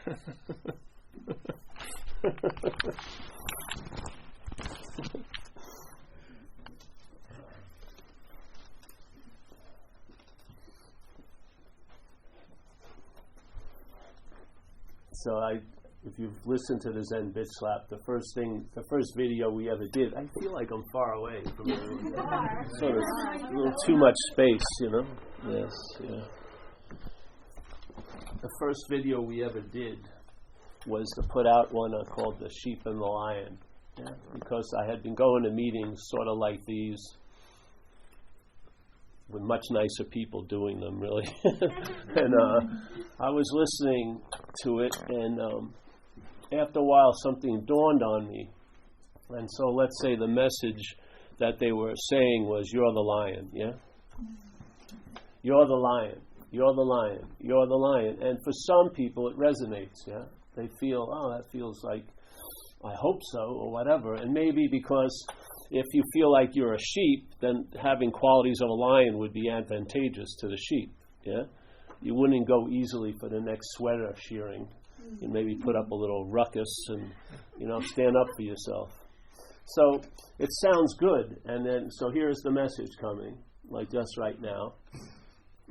So if you've listened to the Zen Bitch Slap, the first video we ever did, I feel like I'm far away from everyone. Sort of a little too much space, you know? Yes, yeah. The first video we ever did was to put out one called The Sheep and the Lion. Yeah? Because I had been going to meetings sort of like these, with much nicer people doing them, really. And I was listening to it, and after a while something dawned on me. And so let's say the message that they were saying was, you're the lion, yeah? You're the lion, you're the lion, you're the lion. And for some people it resonates, yeah? They feel, oh, that feels like, I hope so, or whatever. And maybe because if you feel like you're a sheep, then having qualities of a lion would be advantageous to the sheep, yeah? You wouldn't go easily for the next sweater shearing. You'd maybe put up a little ruckus and, stand up for yourself. So it sounds good, and then, so here's the message coming, like just right now.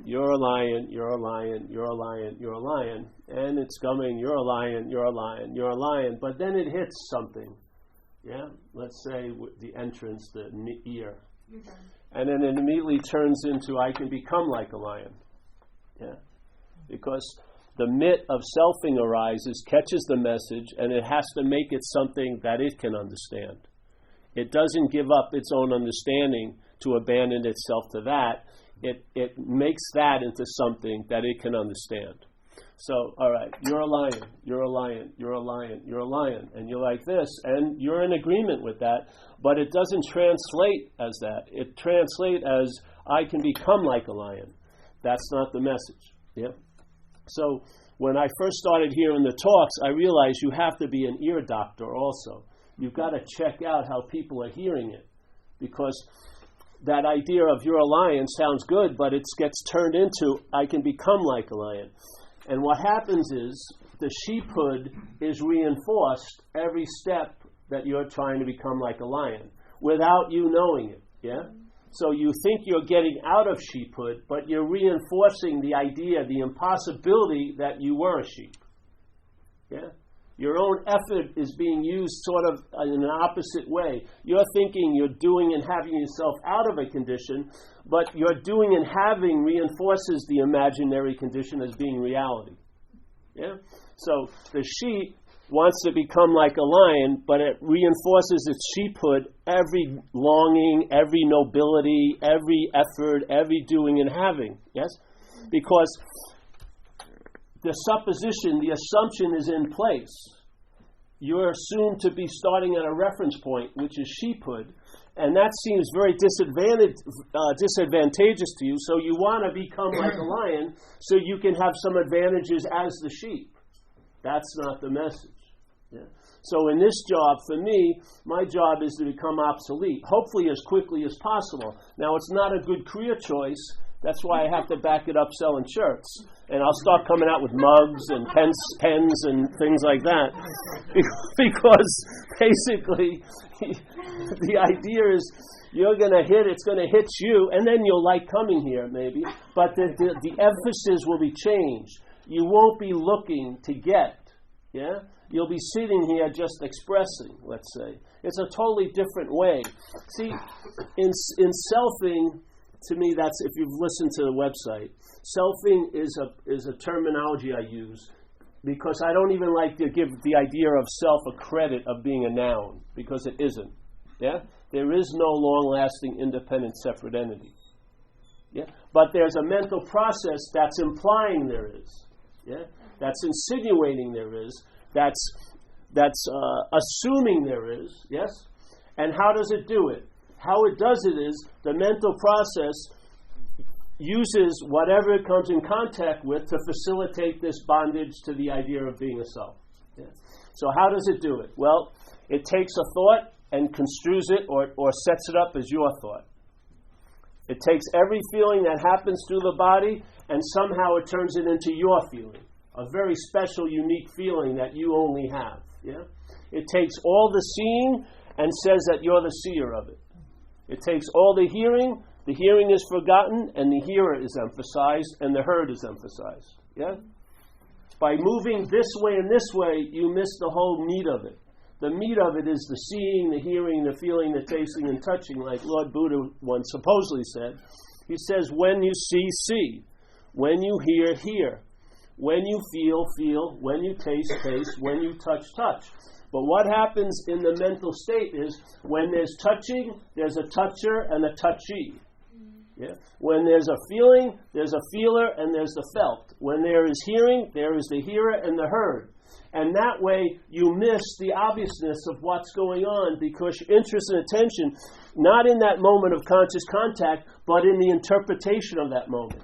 You're a lion, you're a lion, you're a lion, you're a lion, and it's coming, you're a lion, you're a lion, you're a lion, but then it hits something, yeah? Let's say the entrance, the ear. And then it immediately turns into, I can become like a lion, yeah? Because the myth of selfing arises, catches the message, and it has to make it something that it can understand. It doesn't give up its own understanding to abandon itself to that. It makes that into something that it can understand. So, all right, you're a lion, you're a lion, you're a lion, you're a lion, and you're like this, and you're in agreement with that, but it doesn't translate as that. It translates as, I can become like a lion. That's not the message, yeah? So when I first started hearing the talks, I realized you have to be an ear doctor also. You've got to check out how people are hearing it, because that idea of you're a lion sounds good, but it gets turned into, I can become like a lion. And what happens is the sheephood is reinforced every step that you're trying to become like a lion without you knowing it, yeah? So you think you're getting out of sheephood, but you're reinforcing the idea, the impossibility that you were a sheep. Yeah? Your own effort is being used sort of in an opposite way. You're thinking you're doing and having yourself out of a condition, but your doing and having reinforces the imaginary condition as being reality. Yeah? So the sheep wants to become like a lion, but it reinforces its sheephood, every longing, every nobility, every effort, every doing and having. Yes? Because the supposition, the assumption is in place. You're assumed to be starting at a reference point, which is sheephood, and that seems very disadvantageous to you, so you want to become like a lion so you can have some advantages as the sheep. That's not the message. Yeah. So in this job, for me, my job is to become obsolete, hopefully as quickly as possible. Now, it's not a good career choice. That's why I have to back it up selling shirts. And I'll start coming out with mugs and pens and things like that. Because basically, the idea is you're going to hit, it's going to hit you, and then you'll like coming here maybe. But the emphasis will be changed. You won't be looking to get. Yeah? You'll be sitting here just expressing, let's say. It's a totally different way. See, in selfing, to me, that's, if you've listened to the website, selfing is a terminology I use because I don't even like to give the idea of self a credit of being a noun, because it isn't. Yeah? There is no long-lasting, independent, separate entity. Yeah? But there's a mental process that's implying there is. Yeah? That's insinuating there is. That's assuming there is. Yes? And how does it do it? How it does it is the mental process uses whatever it comes in contact with to facilitate this bondage to the idea of being a self. Yeah. So how does it do it? Well, it takes a thought and construes it or sets it up as your thought. It takes every feeling that happens through the body and somehow it turns it into your feeling. a very special, unique feeling that you only have. Yeah? It takes all the seeing and says that you're the seer of it. It takes all the hearing is forgotten, and the hearer is emphasized, and the heard is emphasized. Yeah? By moving this way and this way, you miss the whole meat of it. The meat of it is the seeing, the hearing, the feeling, the tasting, and touching, like Lord Buddha once supposedly said. He says, when you see, see. When you hear, hear. When you feel, feel. When you taste, taste. When you touch, touch. But what happens in the mental state is when there's touching, there's a toucher and a touchee. Yeah? When there's a feeling, there's a feeler and there's the felt. When there is hearing, there is the hearer and the heard. And that way you miss the obviousness of what's going on because your interest and attention, not in that moment of conscious contact, but in the interpretation of that moment.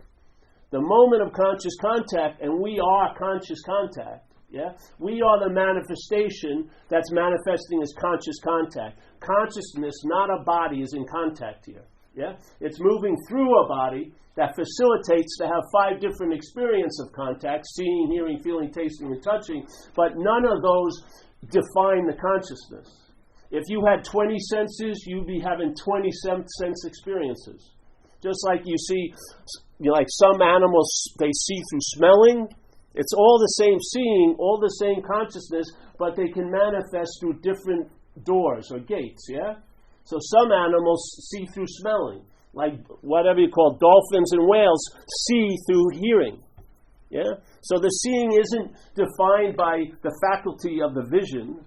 The moment of conscious contact, and we are conscious contact. Yeah? We are the manifestation that's manifesting as conscious contact. Consciousness, not a body, is in contact here. Yeah? It's moving through a body that facilitates to have 5 different experiences of contact, seeing, hearing, feeling, tasting, and touching, but none of those define the consciousness. If you had 20 senses, you'd be having 20 sense experiences. Just like you see, like some animals, they see through smelling. It's all the same seeing, all the same consciousness, but they can manifest through different doors or gates, yeah? So some animals see through smelling, like whatever you call dolphins and whales see through hearing. Yeah? So the seeing isn't defined by the faculty of the vision.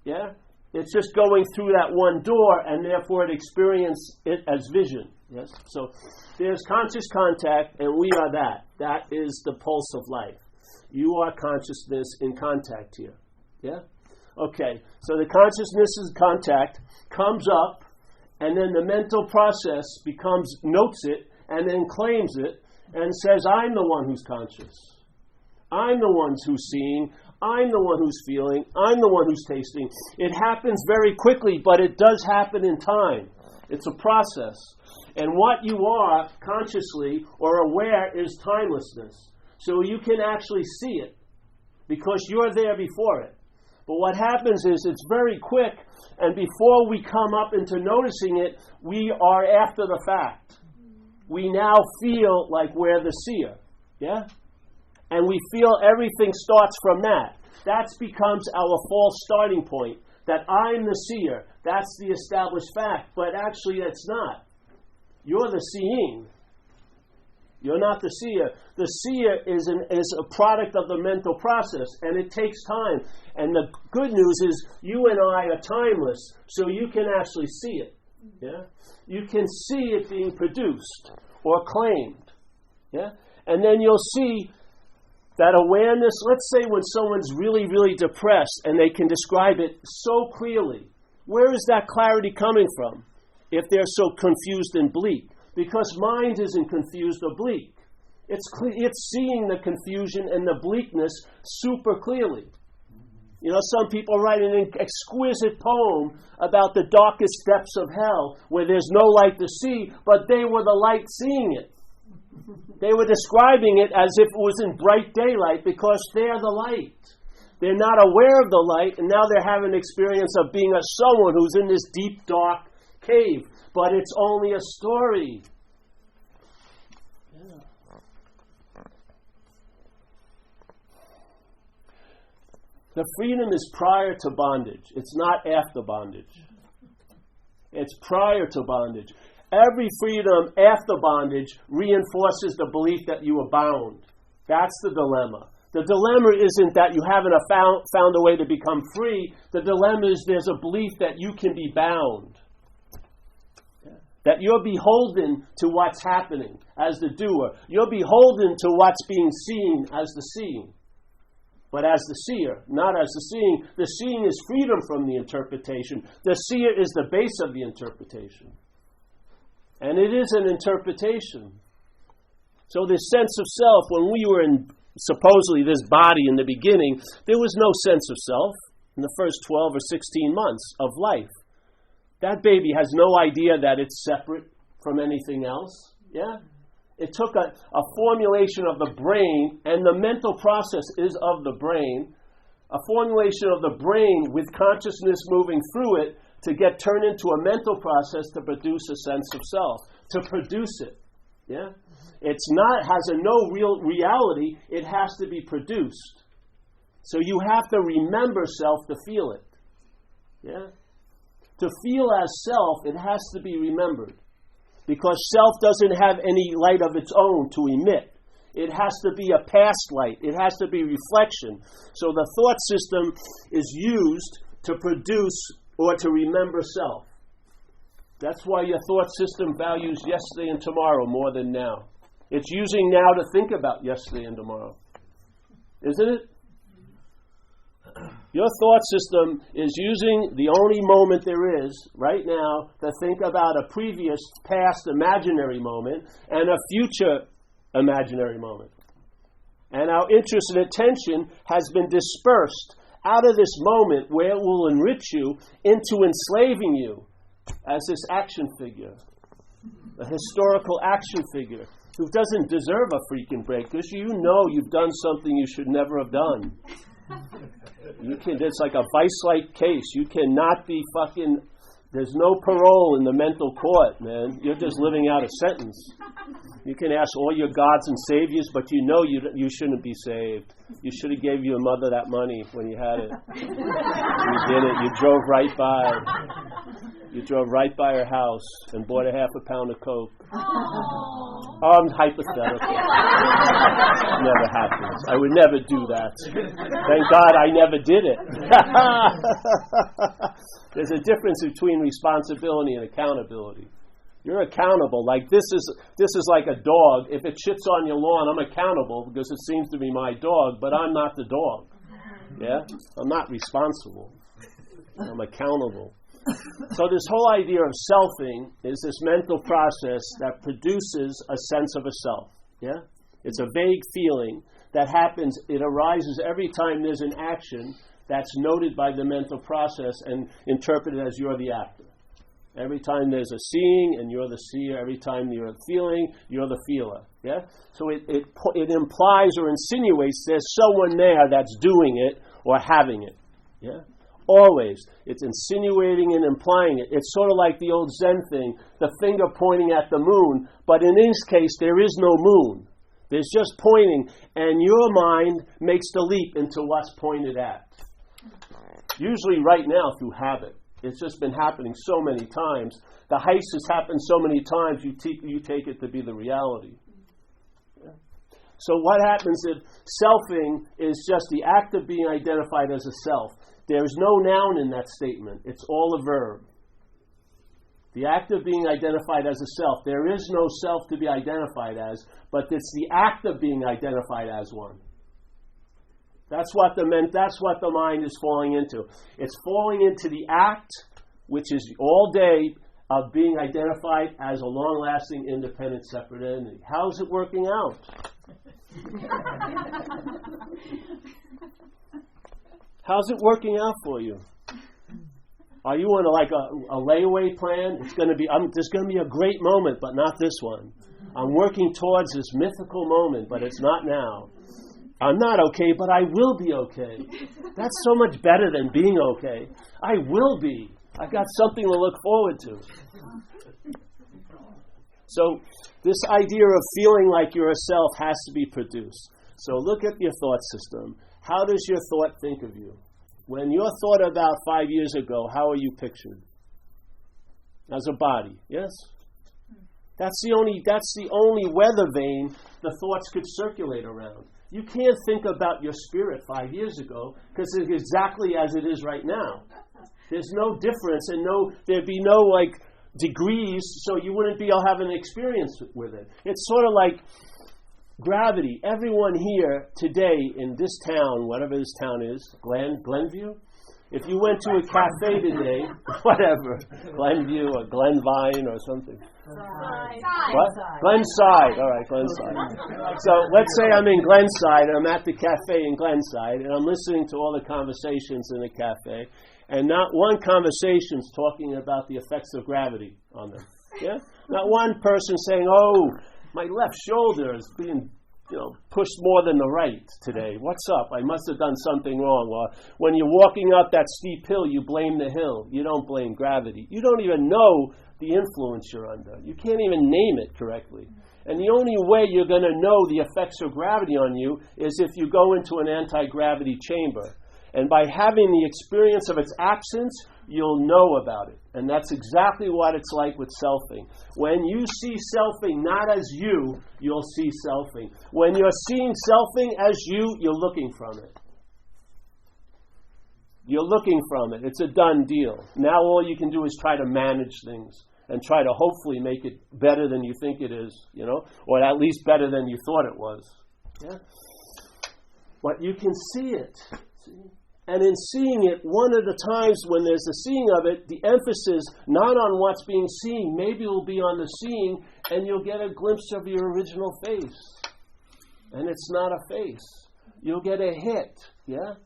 Yeah? It's just going through that one door, and therefore it experiences it as vision. Yes? So there's conscious contact, and we are that. That is the pulse of life. You are consciousness in contact here. Yeah? Okay, so the consciousness of contact comes up, and then the mental process notes it, and then claims it, and says, I'm the one who's conscious. I'm the one who's seeing. I'm the one who's feeling. I'm the one who's tasting. It happens very quickly, but it does happen in time. It's a process. And what you are consciously or aware is timelessness. So you can actually see it because you're there before it. But what happens is it's very quick, and before we come up into noticing it, we are after the fact. We now feel like we're the seer. Yeah? And we feel everything starts from that. That becomes our false starting point, that I'm the seer. That's the established fact. But actually, it's not. You're the seeing. You're not the seer. The seer is a product of the mental process, and it takes time. And the good news is you and I are timeless, so you can actually see it. Yeah? You can see it being produced or claimed. Yeah? And then you'll see that awareness. Let's say when someone's really, really depressed and they can describe it so clearly. Where is that clarity coming from if they're so confused and bleak? Because mind isn't confused or bleak. It's seeing the confusion and the bleakness super clearly. You know, some people write an exquisite poem about the darkest depths of hell where there's no light to see, but they were the light seeing it. They were describing it as if it was in bright daylight because they're the light. They're not aware of the light, and now they're having an experience of being someone who's in this deep, dark cave. But it's only a story. Yeah. The freedom is prior to bondage. It's not after bondage. It's prior to bondage. Every freedom after bondage reinforces the belief that you are bound. That's the dilemma. The dilemma isn't that you haven't found a way to become free. The dilemma is there's a belief that you can be bound. That you're beholden to what's happening as the doer. You're beholden to what's being seen as the seeing. But as the seer, not as the seeing. The seeing is freedom from the interpretation. The seer is the base of the interpretation. And it is an interpretation. So this sense of self, when we were in supposedly this body in the beginning, there was no sense of self in the first 12 or 16 months of life. That baby has no idea that it's separate from anything else. Yeah? It took a formulation of the brain, and the mental process is of the brain, a formulation of the brain with consciousness moving through it to get turned into a mental process to produce a sense of self, to produce it. Yeah? It's not, has a no real reality, it has to be produced. So you have to remember self to feel it. Yeah? To feel as self, it has to be remembered. Because self doesn't have any light of its own to emit. It has to be a past light. It has to be reflection. So the thought system is used to produce or to remember self. That's why your thought system values yesterday and tomorrow more than now. It's using now to think about yesterday and tomorrow. Isn't it? Your thought system is using the only moment there is right now to think about a previous past imaginary moment and a future imaginary moment. And our interest and attention has been dispersed out of this moment where it will enrich you into enslaving you as this action figure, a historical action figure who doesn't deserve a freaking break because you know you've done something you should never have done. It's like a vice-like case. You cannot be fucking... There's no parole in the mental court, man. You're just living out a sentence. You can ask all your gods and saviors, but you know you shouldn't be saved. You should have gave your mother that money when you had it. You did it. You drove right by. You drove right by her house and bought a half a pound of Coke. I'm hypothetical. Never happens. I would never do that. Thank God I never did it. There's a difference between responsibility and accountability. You're accountable. Like this is like a dog. If it shits on your lawn, I'm accountable because it seems to be my dog, but I'm not the dog. Yeah? I'm not responsible. I'm accountable. So this whole idea of selfing is this mental process that produces a sense of a self. Yeah? It's a vague feeling that happens. It arises every time there's an action that's noted by the mental process and interpreted as you're the actor. Every time there's a seeing and you're the seer, every time you're feeling, you're the feeler. Yeah? So it implies or insinuates there's someone there that's doing it or having it. Yeah? Always. It's insinuating and implying it. It's sort of like the old Zen thing, the finger pointing at the moon, but in this case there is no moon. There's just pointing, and your mind makes the leap into what's pointed at. Usually right now through habit. It's just been happening so many times. The heist has happened so many times, you take it to be the reality. Yeah. So what happens if selfing is just the act of being identified as a self? There's no noun in that statement. It's all a verb. The act of being identified as a self. There is no self to be identified as, but it's the act of being identified as one. That's what the mind is falling into. It's falling into the act, which is all day, of being identified as a long-lasting, independent, separate entity. How's it working out? How's it working out for you? Are you on a layaway plan? There's going to be a great moment, but not this one. I'm working towards this mythical moment, but it's not now. I'm not okay, but I will be okay. That's so much better than being okay. I will be. I've got something to look forward to. So this idea of feeling like you're a self has to be produced. So look at your thought system. How does your thought think of you? When you're thought about 5 years ago, how are you pictured? As a body, yes? That's the only weather vane the thoughts could circulate around. You can't think about your spirit 5 years ago because it's exactly as it is right now. There's no difference and there'd be no degrees, so you wouldn't be able to have an experience with it. It's sort of like gravity. Everyone here today in this town, whatever this town is, Glenview, if you went to a cafe today, whatever, Glenview or Glenvine or something. What? Glenside. All right, Glenside. So let's say I'm in Glenside and I'm at the cafe in Glenside and I'm listening to all the conversations in the cafe, and not one conversation's talking about the effects of gravity on them. Yeah? Not one person saying, oh, My left shoulder is being, pushed more than the right today. What's up? I must have done something wrong. Or when you're walking up that steep hill, you blame the hill. You don't blame gravity. You don't even know the influence you're under. You can't even name it correctly. And the only way you're going to know the effects of gravity on you is if you go into an anti-gravity chamber. And by having the experience of its absence, you'll know about it. And that's exactly what it's like with selfing. When you see selfing not as you, you'll see selfing. When you're seeing selfing as you, you're looking from it. You're looking from it. It's a done deal. Now all you can do is try to manage things and try to hopefully make it better than you think it is, or at least better than you thought it was. Yeah? But you can see it. See? And in seeing it, one of the times when there's a seeing of it, the emphasis not on what's being seen, maybe it will be on the seeing, and you'll get a glimpse of your original face. And it's not a face. You'll get a hit, yeah?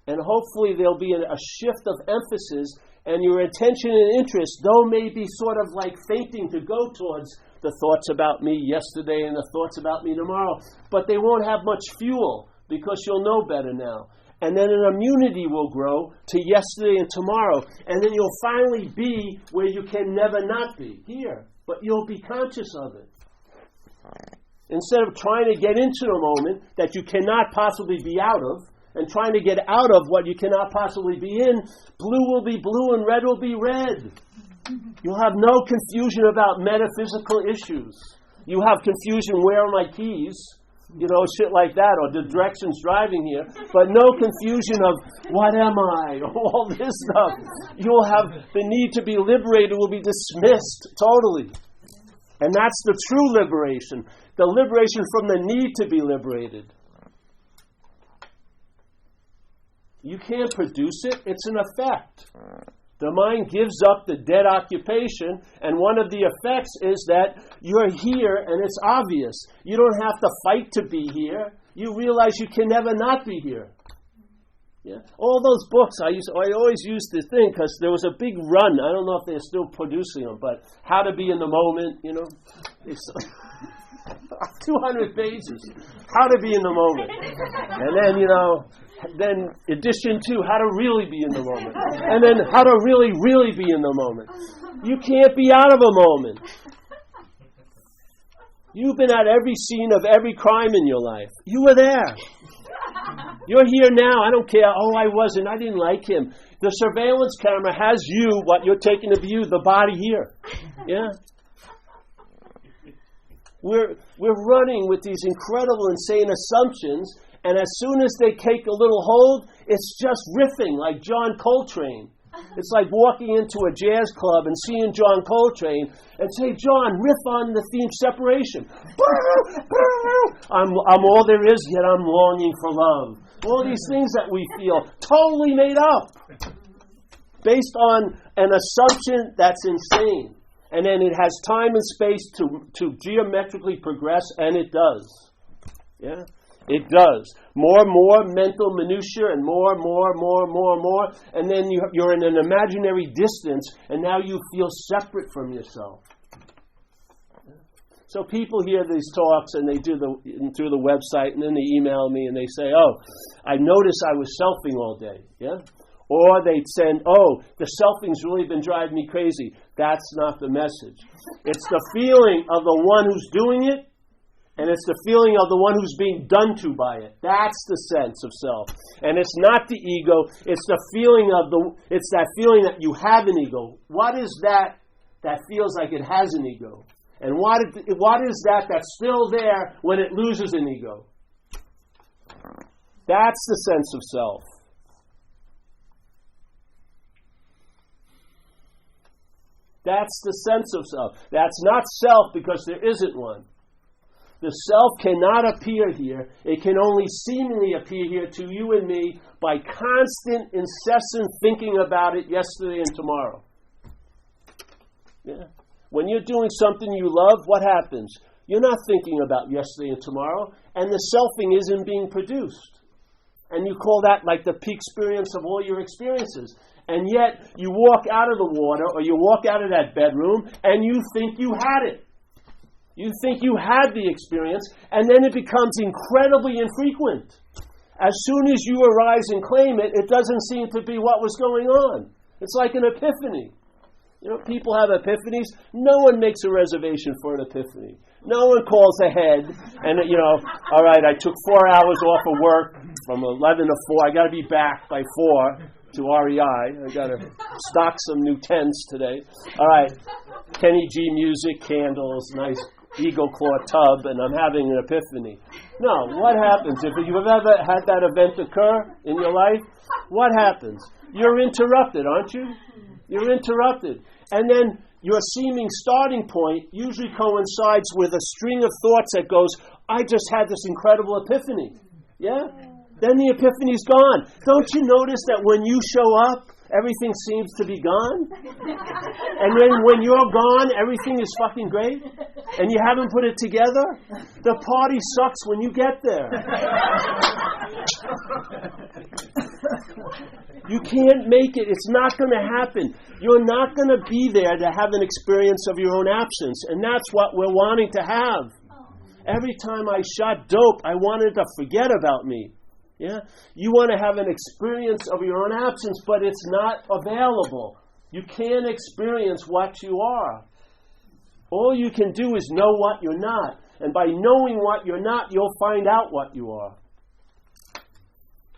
And hopefully there'll be a shift of emphasis, and your attention and interest, though may be sort of like fainting to go towards the thoughts about me yesterday and the thoughts about me tomorrow, but they won't have much fuel because you'll know better now. And then an immunity will grow to yesterday and tomorrow. And then you'll finally be where you can never not be, here. But you'll be conscious of it. Instead of trying to get into a moment that you cannot possibly be out of, and trying to get out of what you cannot possibly be in, blue will be blue and red will be red. You'll have no confusion about metaphysical issues. You have confusion, where are my keys? Shit like that, or the directions driving here, but no confusion of what am I, all this stuff. You'll have the need to be liberated will be dismissed totally. And that's the true liberation, the liberation from the need to be liberated. You can't produce it, it's an effect. The mind gives up the dead occupation, and one of the effects is that you're here and it's obvious. You don't have to fight to be here. You realize you can never not be here. Yeah? All those books, I always used to think, because there was a big run, I don't know if they're still producing them, but How to Be in the Moment, it's 200 pages. How to Be in the Moment. And then, then edition 2, How to Really Be in the Moment. And then How to Really, Really Be in the Moment. You can't be out of a moment. You've been at every scene of every crime in your life. You were there. You're here now. I don't care. Oh, I wasn't. I didn't like him. The surveillance camera has you, what you're taking of you, the body here. Yeah? We're running with these incredible, insane assumptions, and as soon as they take a little hold, it's just riffing like John Coltrane. It's like walking into a jazz club and seeing John Coltrane and say, John, riff on the theme separation. I'm all there is, yet I'm longing for love. All these things that we feel, totally made up, based on an assumption that's insane. And then it has time and space to geometrically progress, and it does. Yeah? It does. More and more mental minutiae, and more, and then you're in an imaginary distance, and now you feel separate from yourself. So people hear these talks, and they do through the website, and then they email me, and they say, "Oh, I noticed I was selfing all day." Yeah. Or they'd send, "Oh, the selfing's really been driving me crazy." That's not the message. It's the feeling of the one who's doing it, and it's the feeling of the one who's being done to by it. That's the sense of self. And it's not the ego, it's the feeling it's that feeling that you have an ego. What is that feels like it has an ego? And what is that's still there when it loses an ego? That's the sense of self. That's the sense of self. That's not self because there isn't one. The self cannot appear here. It can only seemingly appear here to you and me by constant, incessant thinking about it yesterday and tomorrow. Yeah. When you're doing something you love, what happens? You're not thinking about yesterday and tomorrow, and the selfing isn't being produced. And you call that like the peak experience of all your experiences. And yet, you walk out of the water, or you walk out of that bedroom, and you think you had it. You think you had the experience, and then it becomes incredibly infrequent. As soon as you arise and claim it, it doesn't seem to be what was going on. It's like an epiphany. You know, people have epiphanies. No one makes a reservation for an epiphany. No one calls ahead and, all right, I took 4 hours off of work from 11 to 4. I got to be back by 4 to REI. I got to stock some new tents today. All right, Kenny G music, candles, nice Eagle Claw tub, and I'm having an epiphany. No, what happens? If you've ever had that event occur in your life, what happens? You're interrupted, aren't you? You're interrupted. And then your seeming starting point usually coincides with a string of thoughts that goes, I just had this incredible epiphany. Yeah? Then the epiphany's gone. Don't you notice that when you show up, everything seems to be gone? And then when you're gone, everything is fucking great? And you haven't put it together? The party sucks when you get there. You can't make it. It's not going to happen. You're not going to be there to have an experience of your own absence. And that's what we're wanting to have. Every time I shot dope, I wanted to forget about me. Yeah? You want to have an experience of your own absence, but it's not available. You can't experience what you are. All you can do is know what you're not. And by knowing what you're not, you'll find out what you are.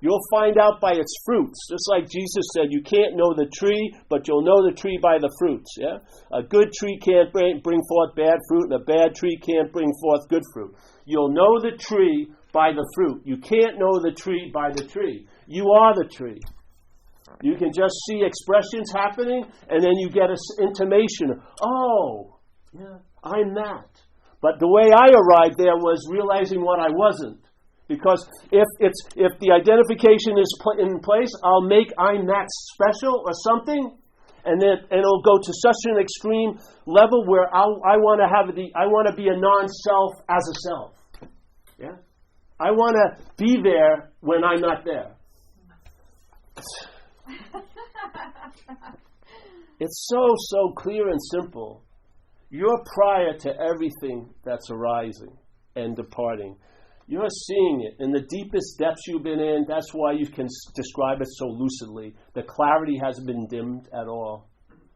You'll find out by its fruits. Just like Jesus said, you can't know the tree, but you'll know the tree by the fruits. Yeah? A good tree can't bring forth bad fruit, and a bad tree can't bring forth good fruit. You'll know the tree by the fruit. You can't know the tree by the tree. You are the tree. You can just see expressions happening, and then you get an intimation. Oh, yeah, I'm that. But the way I arrived there was realizing what I wasn't. Because if the identification is in place, I'll make I'm that special or something, and it'll go to such an extreme level where I want to be a non-self as a self. Yeah, I want to be there when I'm not there. It's so clear and simple. You're prior to everything that's arising and departing. You're seeing it in the deepest depths you've been in. That's why you can describe it so lucidly. The clarity hasn't been dimmed at all.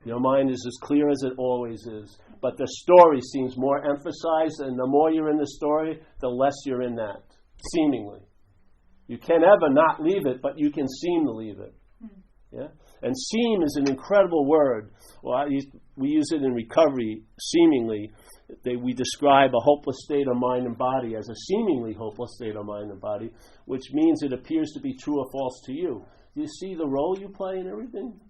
Your mind is as clear as it always is. But the story seems more emphasized, and the more you're in the story, the less you're in that, seemingly. You can never not leave it, but you can seem to leave it. Yeah? And seem is an incredible word. Well, we use it in recovery, seemingly. We describe a hopeless state of mind and body as a seemingly hopeless state of mind and body, which means it appears to be true or false to you. Do you see the role you play in everything?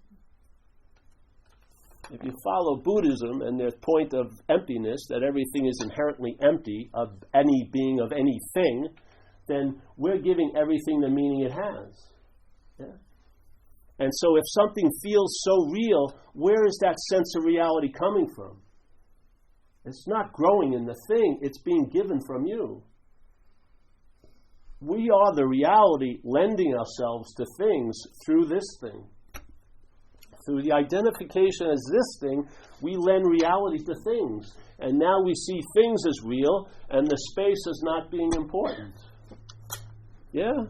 If you follow Buddhism and their point of emptiness, that everything is inherently empty of any being of anything, then we're giving everything the meaning it has. Yeah? And so if something feels so real, where is that sense of reality coming from? It's not growing in the thing, it's being given from you. We are the reality lending ourselves to things through this thing. Through the identification as this thing, we lend reality to things. And now we see things as real and the space as not being important. Yeah?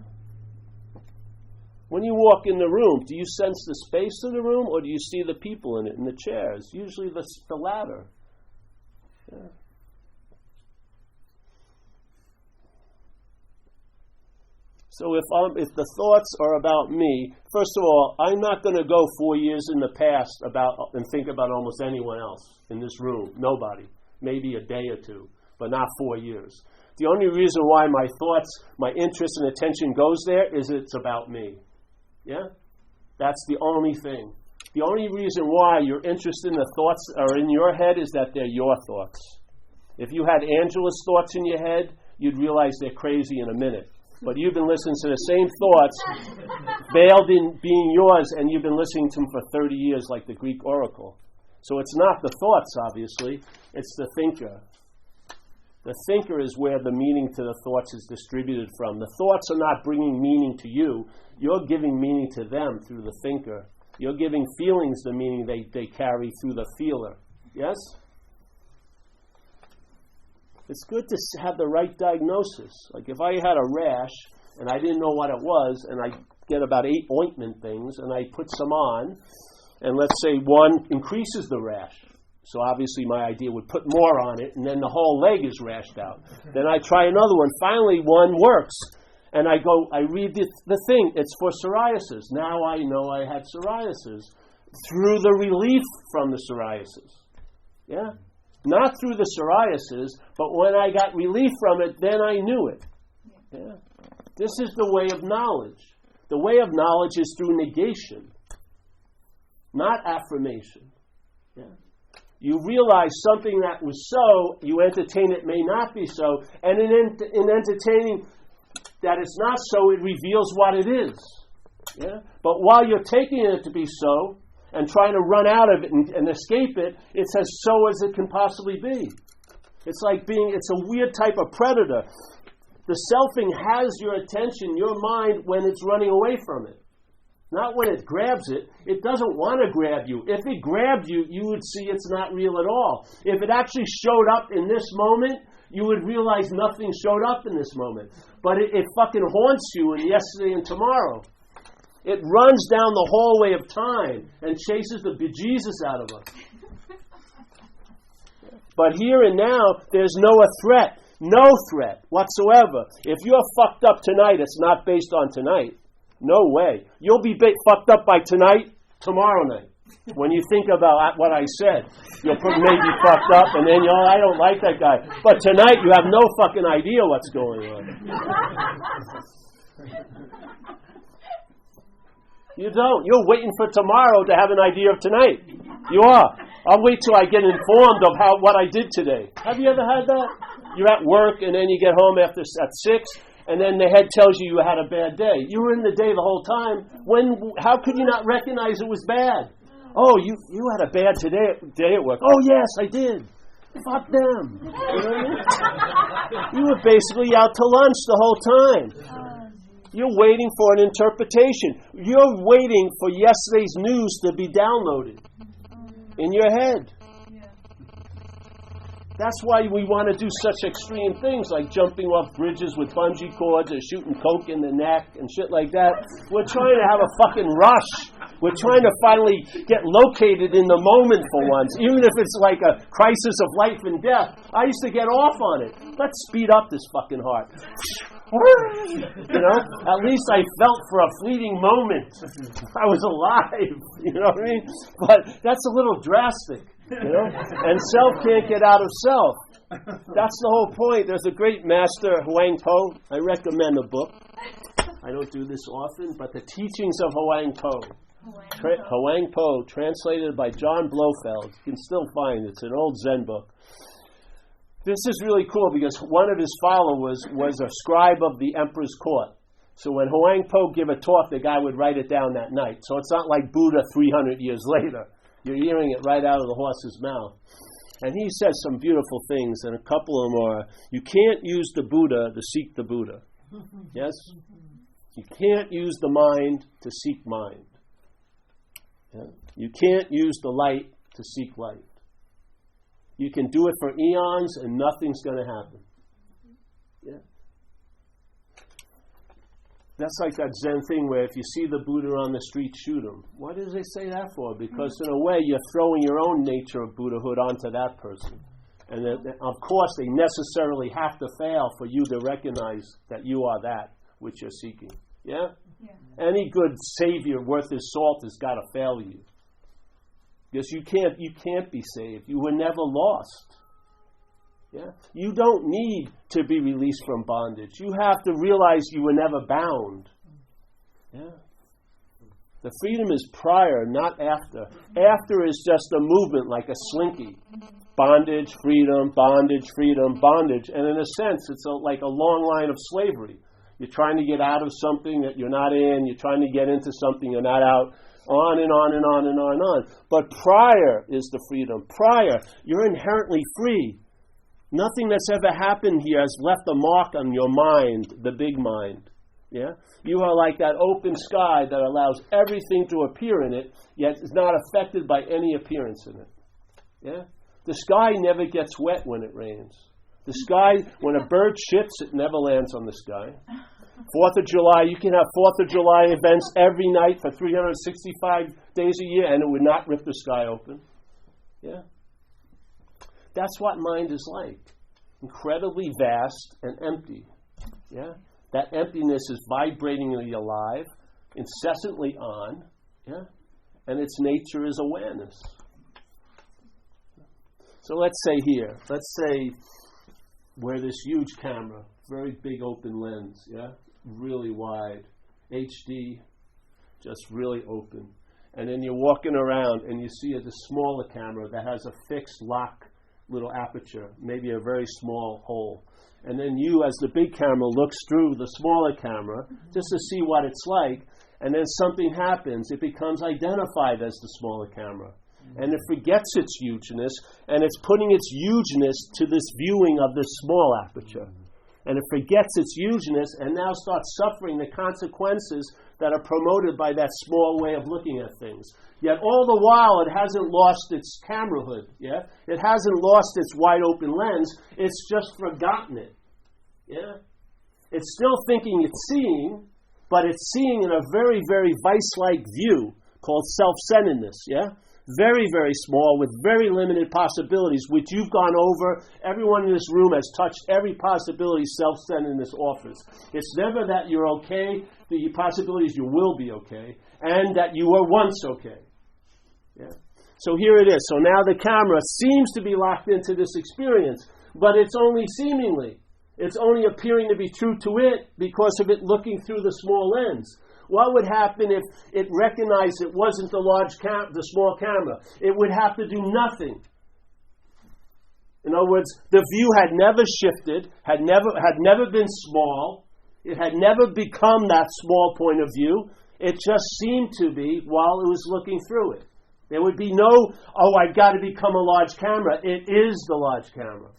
When you walk in the room, do you sense the space of the room or do you see the people in it, in the chairs? Usually the latter. Yeah. So if the thoughts are about me, first of all, I'm not going to go 4 years in the past and think about almost anyone else in this room. Nobody. Maybe a day or two, but not 4 years. The only reason why my thoughts, my interest and attention goes there is it's about me. Yeah? That's the only thing. The only reason why you're interested in the thoughts that are in your head is that they're your thoughts. If you had Angela's thoughts in your head, you'd realize they're crazy in a minute. But you've been listening to the same thoughts, veiled in being yours, and you've been listening to them for 30 years like the Greek oracle. So it's not the thoughts, obviously, it's the thinker. The thinker is where the meaning to the thoughts is distributed from. The thoughts are not bringing meaning to you. You're giving meaning to them through the thinker. You're giving feelings the meaning they carry through the feeler. Yes? It's good to have the right diagnosis. Like if I had a rash and I didn't know what it was, and I get about 8 ointment things, and I put some on, and let's say one increases the rash. So obviously my idea would put more on it, and then the whole leg is rashed out. Then I try another one. Finally, one works. And I read the thing. It's for psoriasis. Now I know I had psoriasis through the relief from the psoriasis. Yeah? Not through the psoriasis, but when I got relief from it, then I knew it. Yeah? This is the way of knowledge. The way of knowledge is through negation, not affirmation. Yeah? You realize something that was so, you entertain it may not be so, and in entertaining that it's not so, it reveals what it is. Yeah? But while you're taking it to be so, and trying to run out of it and escape it, it's as so as it can possibly be. It's like it's a weird type of predator. The selfing has your attention, your mind, when it's running away from it. Not when it grabs it. It doesn't want to grab you. If it grabbed you, you would see it's not real at all. If it actually showed up in this moment, you would realize nothing showed up in this moment. But it fucking haunts you in yesterday and tomorrow. It runs down the hallway of time and chases the bejesus out of us. But here and now, there's no threat whatsoever. If you're fucked up tonight, it's not based on tonight. No way. You'll be fucked up by tomorrow night. When you think about what I said, you'll maybe fucked up, and then I don't like that guy. But tonight, you have no fucking idea what's going on. You don't. You're waiting for tomorrow to have an idea of tonight. You are. I'll wait till I get informed of what I did today. Have you ever had that? You're at work, and then you get home at 6, and then the head tells you had a bad day. You were in the day the whole time. How could you not recognize it was bad? Oh, you had a bad day at work. Oh, yes, I did. Fuck them. You know what I mean? You were basically out to lunch the whole time. You're waiting for an interpretation. You're waiting for yesterday's news to be downloaded in your head. That's why we want to do such extreme things like jumping off bridges with bungee cords or shooting coke in the neck and shit like that. We're trying to have a fucking rush. We're trying to finally get located in the moment for once, even if it's like a crisis of life and death. I used to get off on it. Let's speed up this fucking heart. At least I felt for a fleeting moment I was alive. You know what I mean? But that's a little drastic. And self can't get out of self. That's the whole point. There's a great master, Huang Po. I recommend the book. I don't do this often, but The Teachings of Huang Po. Huang Po, translated by John Blofeld. You can still find it. It's an old Zen book. This is really cool because one of his followers was a scribe of the emperor's court. So when Huang Po gave a talk, the guy would write it down that night. So it's not like Buddha 300 years later. You're hearing it right out of the horse's mouth. And he says some beautiful things, and a couple of them are, you can't use the Buddha to seek the Buddha. Yes? You can't use the mind to seek mind. Yeah? You can't use the light to seek light. You can do it for eons and nothing's going to happen. Yeah. That's like that Zen thing where if you see the Buddha on the street, shoot him. What do they say that for? Because in a way, you're throwing your own nature of Buddhahood onto that person. And of course, they necessarily have to fail for you to recognize that you are that which you're seeking. Yeah? Any good savior worth his salt has got to fail you. Because you can't be saved. You were never lost. Yeah? You don't need to be released from bondage. You have to realize you were never bound. Yeah? The freedom is prior, not after. After is just a movement like a slinky. Bondage, freedom, bondage, freedom, bondage. And in a sense, it's like a long line of slavery. You're trying to get out of something that you're not in. You're trying to get into something you're not out. On and on and on and on and on. But prior is the freedom. Prior, you're inherently free. Nothing that's ever happened here has left a mark on your mind, the big mind. Yeah? You are like that open sky that allows everything to appear in it, yet is not affected by any appearance in it. Yeah? The sky never gets wet when it rains. The sky, when a bird shits, it never lands on the sky. 4th of July, you can have 4th of July events every night for 365 days a year, and it would not rip the sky open. Yeah? That's what mind is like. Incredibly vast and empty. Yeah? That emptiness is vibratingly alive, incessantly on. Yeah? And its nature is awareness. So let's say here, where this huge camera, very big open lens, yeah, really wide, HD, just really open. And then you're walking around and you see the smaller camera that has a fixed lock little aperture, maybe a very small hole. And then you, as the big camera, looks through the smaller camera just to see what it's like. And then something happens. It becomes identified as the smaller camera. And it forgets its hugeness, and it's putting its hugeness to this viewing of this small aperture. And it forgets its hugeness and now starts suffering the consequences that are promoted by that small way of looking at things. Yet all the while it hasn't lost its camerahood. Yeah? It hasn't lost its wide open lens. It's just forgotten it. Yeah? It's still thinking it's seeing, but it's seeing in a very, very vice-like view called self-centeredness. Yeah? Very, very small, with very limited possibilities, which you've gone over. Everyone in this room has touched every possibility self-centeredness offers. It's never that you're okay, the possibilities you will be okay, and that you were once okay. Yeah. So here it is. So now the camera seems to be locked into this experience, but it's only seemingly. It's only appearing to be true to it because of it looking through the small lens. What would happen if it recognized it wasn't the small camera? It would have to do nothing. In other words, the view had never shifted, had never been small. It had never become that small point of view. It just seemed to be while it was looking through it. There would be no, I've got to become a large camera. It is the large camera.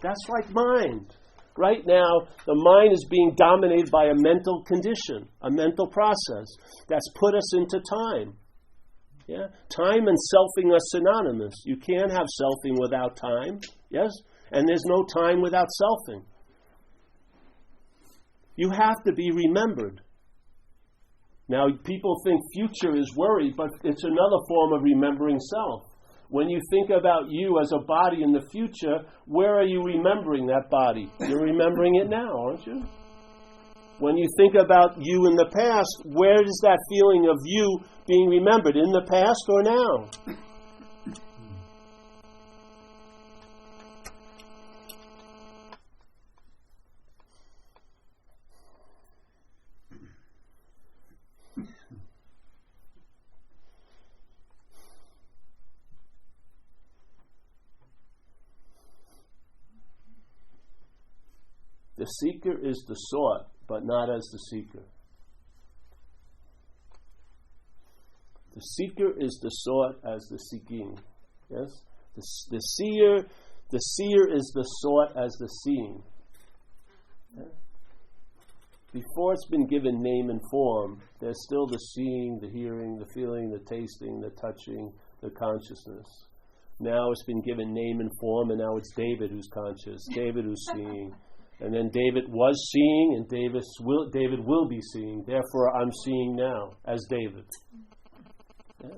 That's like mind. Right now, the mind is being dominated by a mental condition, a mental process that's put us into time. Yeah? Time and selfing are synonymous. You can't have selfing without time, yes? And there's no time without selfing. You have to be remembered. Now, people think future is worry, but it's another form of remembering self. When you think about you as a body in the future, where are you remembering that body? You're remembering it now, aren't you? When you think about you in the past, where is that feeling of you being remembered? In the past or now? The seeker is the sought, but not as the seeker. The seeker is the sought as the seeking. Yes? The seer is the sought as the seeing. Yeah? Before it's been given name and form, there's still the seeing, the hearing, the feeling, the tasting, the touching, the consciousness. Now it's been given name and form, and now it's David who's conscious, David who's seeing. And then David was seeing, and David will be seeing. Therefore, I'm seeing now as David. Yeah.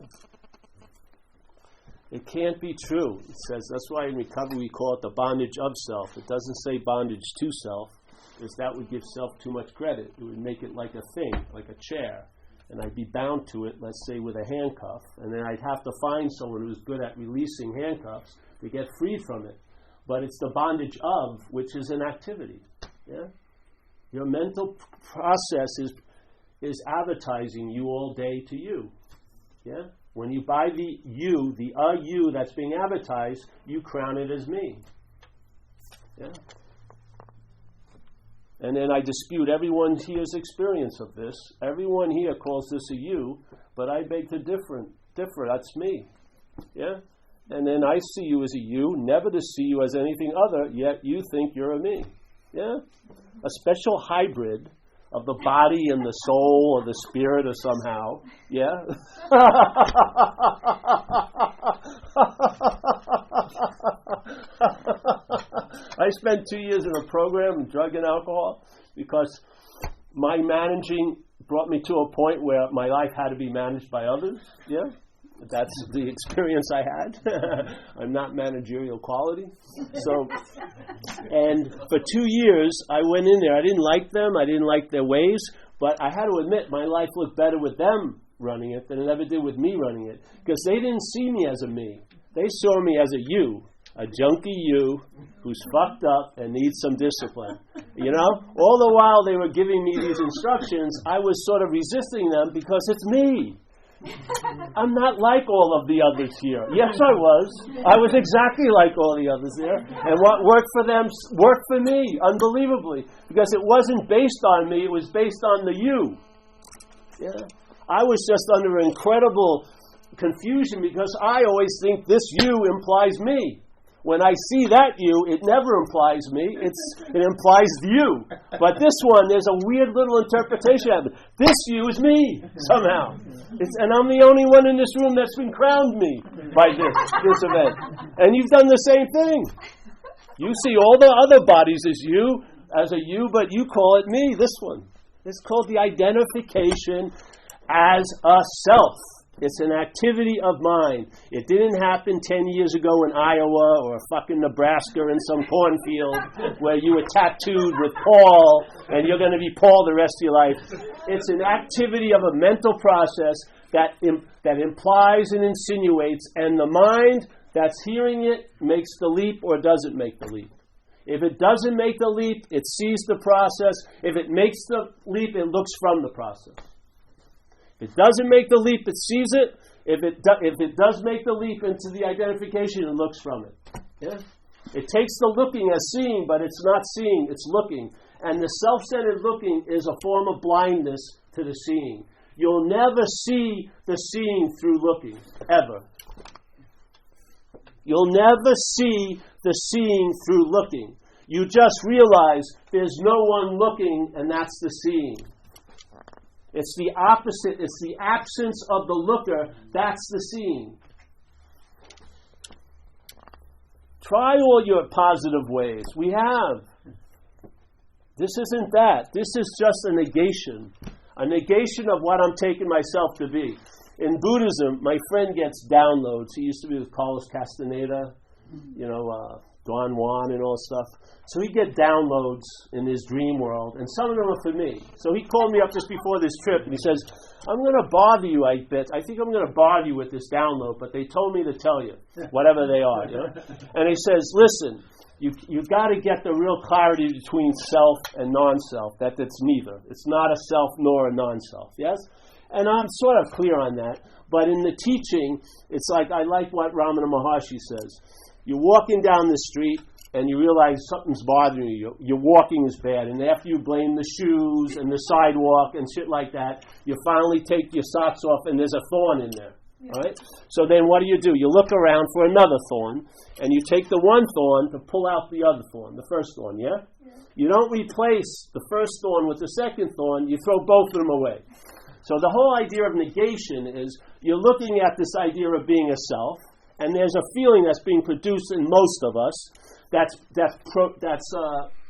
It can't be true. It says, that's why in recovery we call it the bondage of self. It doesn't say bondage to self, because that would give self too much credit. It would make it like a thing, like a chair. And I'd be bound to it, let's say, with a handcuff. And then I'd have to find someone who's good at releasing handcuffs to get freed from it. But it's the bondage of, which is an activity. Yeah? Your mental process is advertising you all day to you. Yeah? When you buy the you that's being advertised, you crown it as me. Yeah? And then I dispute everyone here's experience of this. Everyone here calls this a you, but I beg to differ. That's me. Yeah? And then I see you as a you, never to see you as anything other, yet you think you're a me. Yeah? A special hybrid of the body and the soul or the spirit or somehow. Yeah? I I spent 2 years in a program in drug and alcohol because my managing brought me to a point where my life had to be managed by others. Yeah, that's the experience I had. I'm not managerial quality. So, and for 2 years, I went in there. I didn't like them. I didn't like their ways. But I had to admit, my life looked better with them running it than it ever did with me running it. Because they didn't see me as a me. They saw me as a you. A junkie you who's fucked up and needs some discipline. You know? All the while they were giving me these instructions, I was sort of resisting them because it's me. I'm not like all of the others here. Yes, I was. I was exactly like all the others there. And what worked for them worked for me, unbelievably. Because it wasn't based on me, it was based on the you. Yeah. I was just under incredible confusion because I always think this you implies me. When I see that you, it never implies me. It implies you. But this one, there's a weird little interpretation of it. This you is me, somehow. And I'm the only one in this room that's been crowned me by this event. And you've done the same thing. You see all the other bodies as a you, but you call it me, this one. It's called the identification as a self. It's an activity of mind. It didn't happen 10 years ago in Iowa or fucking Nebraska in some cornfield where you were tattooed with Paul and you're going to be Paul the rest of your life. It's an activity of a mental process that implies and insinuates, and the mind that's hearing it makes the leap or doesn't make the leap. If it doesn't make the leap, it sees the process. If it makes the leap, it looks from the process. If it doesn't make the leap, it sees it. If it does make the leap into the identification, it looks from it. Yeah? It takes the looking as seeing, but it's not seeing, it's looking. And the self-centered looking is a form of blindness to the seeing. You'll never see the seeing through looking, ever. You'll never see the seeing through looking. You just realize there's no one looking, and that's the seeing. It's the opposite. It's the absence of the looker. That's the seeing. Try all your positive ways. We have. This isn't that. This is just a negation of what I'm taking myself to be. In Buddhism, my friend gets downloads. He used to be with Carlos Castaneda, Don Juan and all stuff. So he'd get downloads in his dream world, and some of them are for me. So he called me up just before this trip, and he says, I'm going to bother you, I bet. I think I'm going to bother you with this download, but they told me to tell you, whatever they are. You know? And he says, listen, you've got to get the real clarity between self and non-self, that it's neither. It's not a self nor a non-self, yes? And I'm sort of clear on that. But in the teaching, it's like, I like what Ramana Maharshi says. You're walking down the street, and you realize something's bothering you. Your walking is bad. And after you blame the shoes and the sidewalk and shit like that, you finally take your socks off, and there's a thorn in there. Yeah. All right? So then what do? You look around for another thorn, and you take the one thorn to pull out the other thorn, the first thorn, yeah? You don't replace the first thorn with the second thorn. You throw both of them away. So the whole idea of negation is you're looking at this idea of being a self, and there's a feeling that's being produced in most of us that's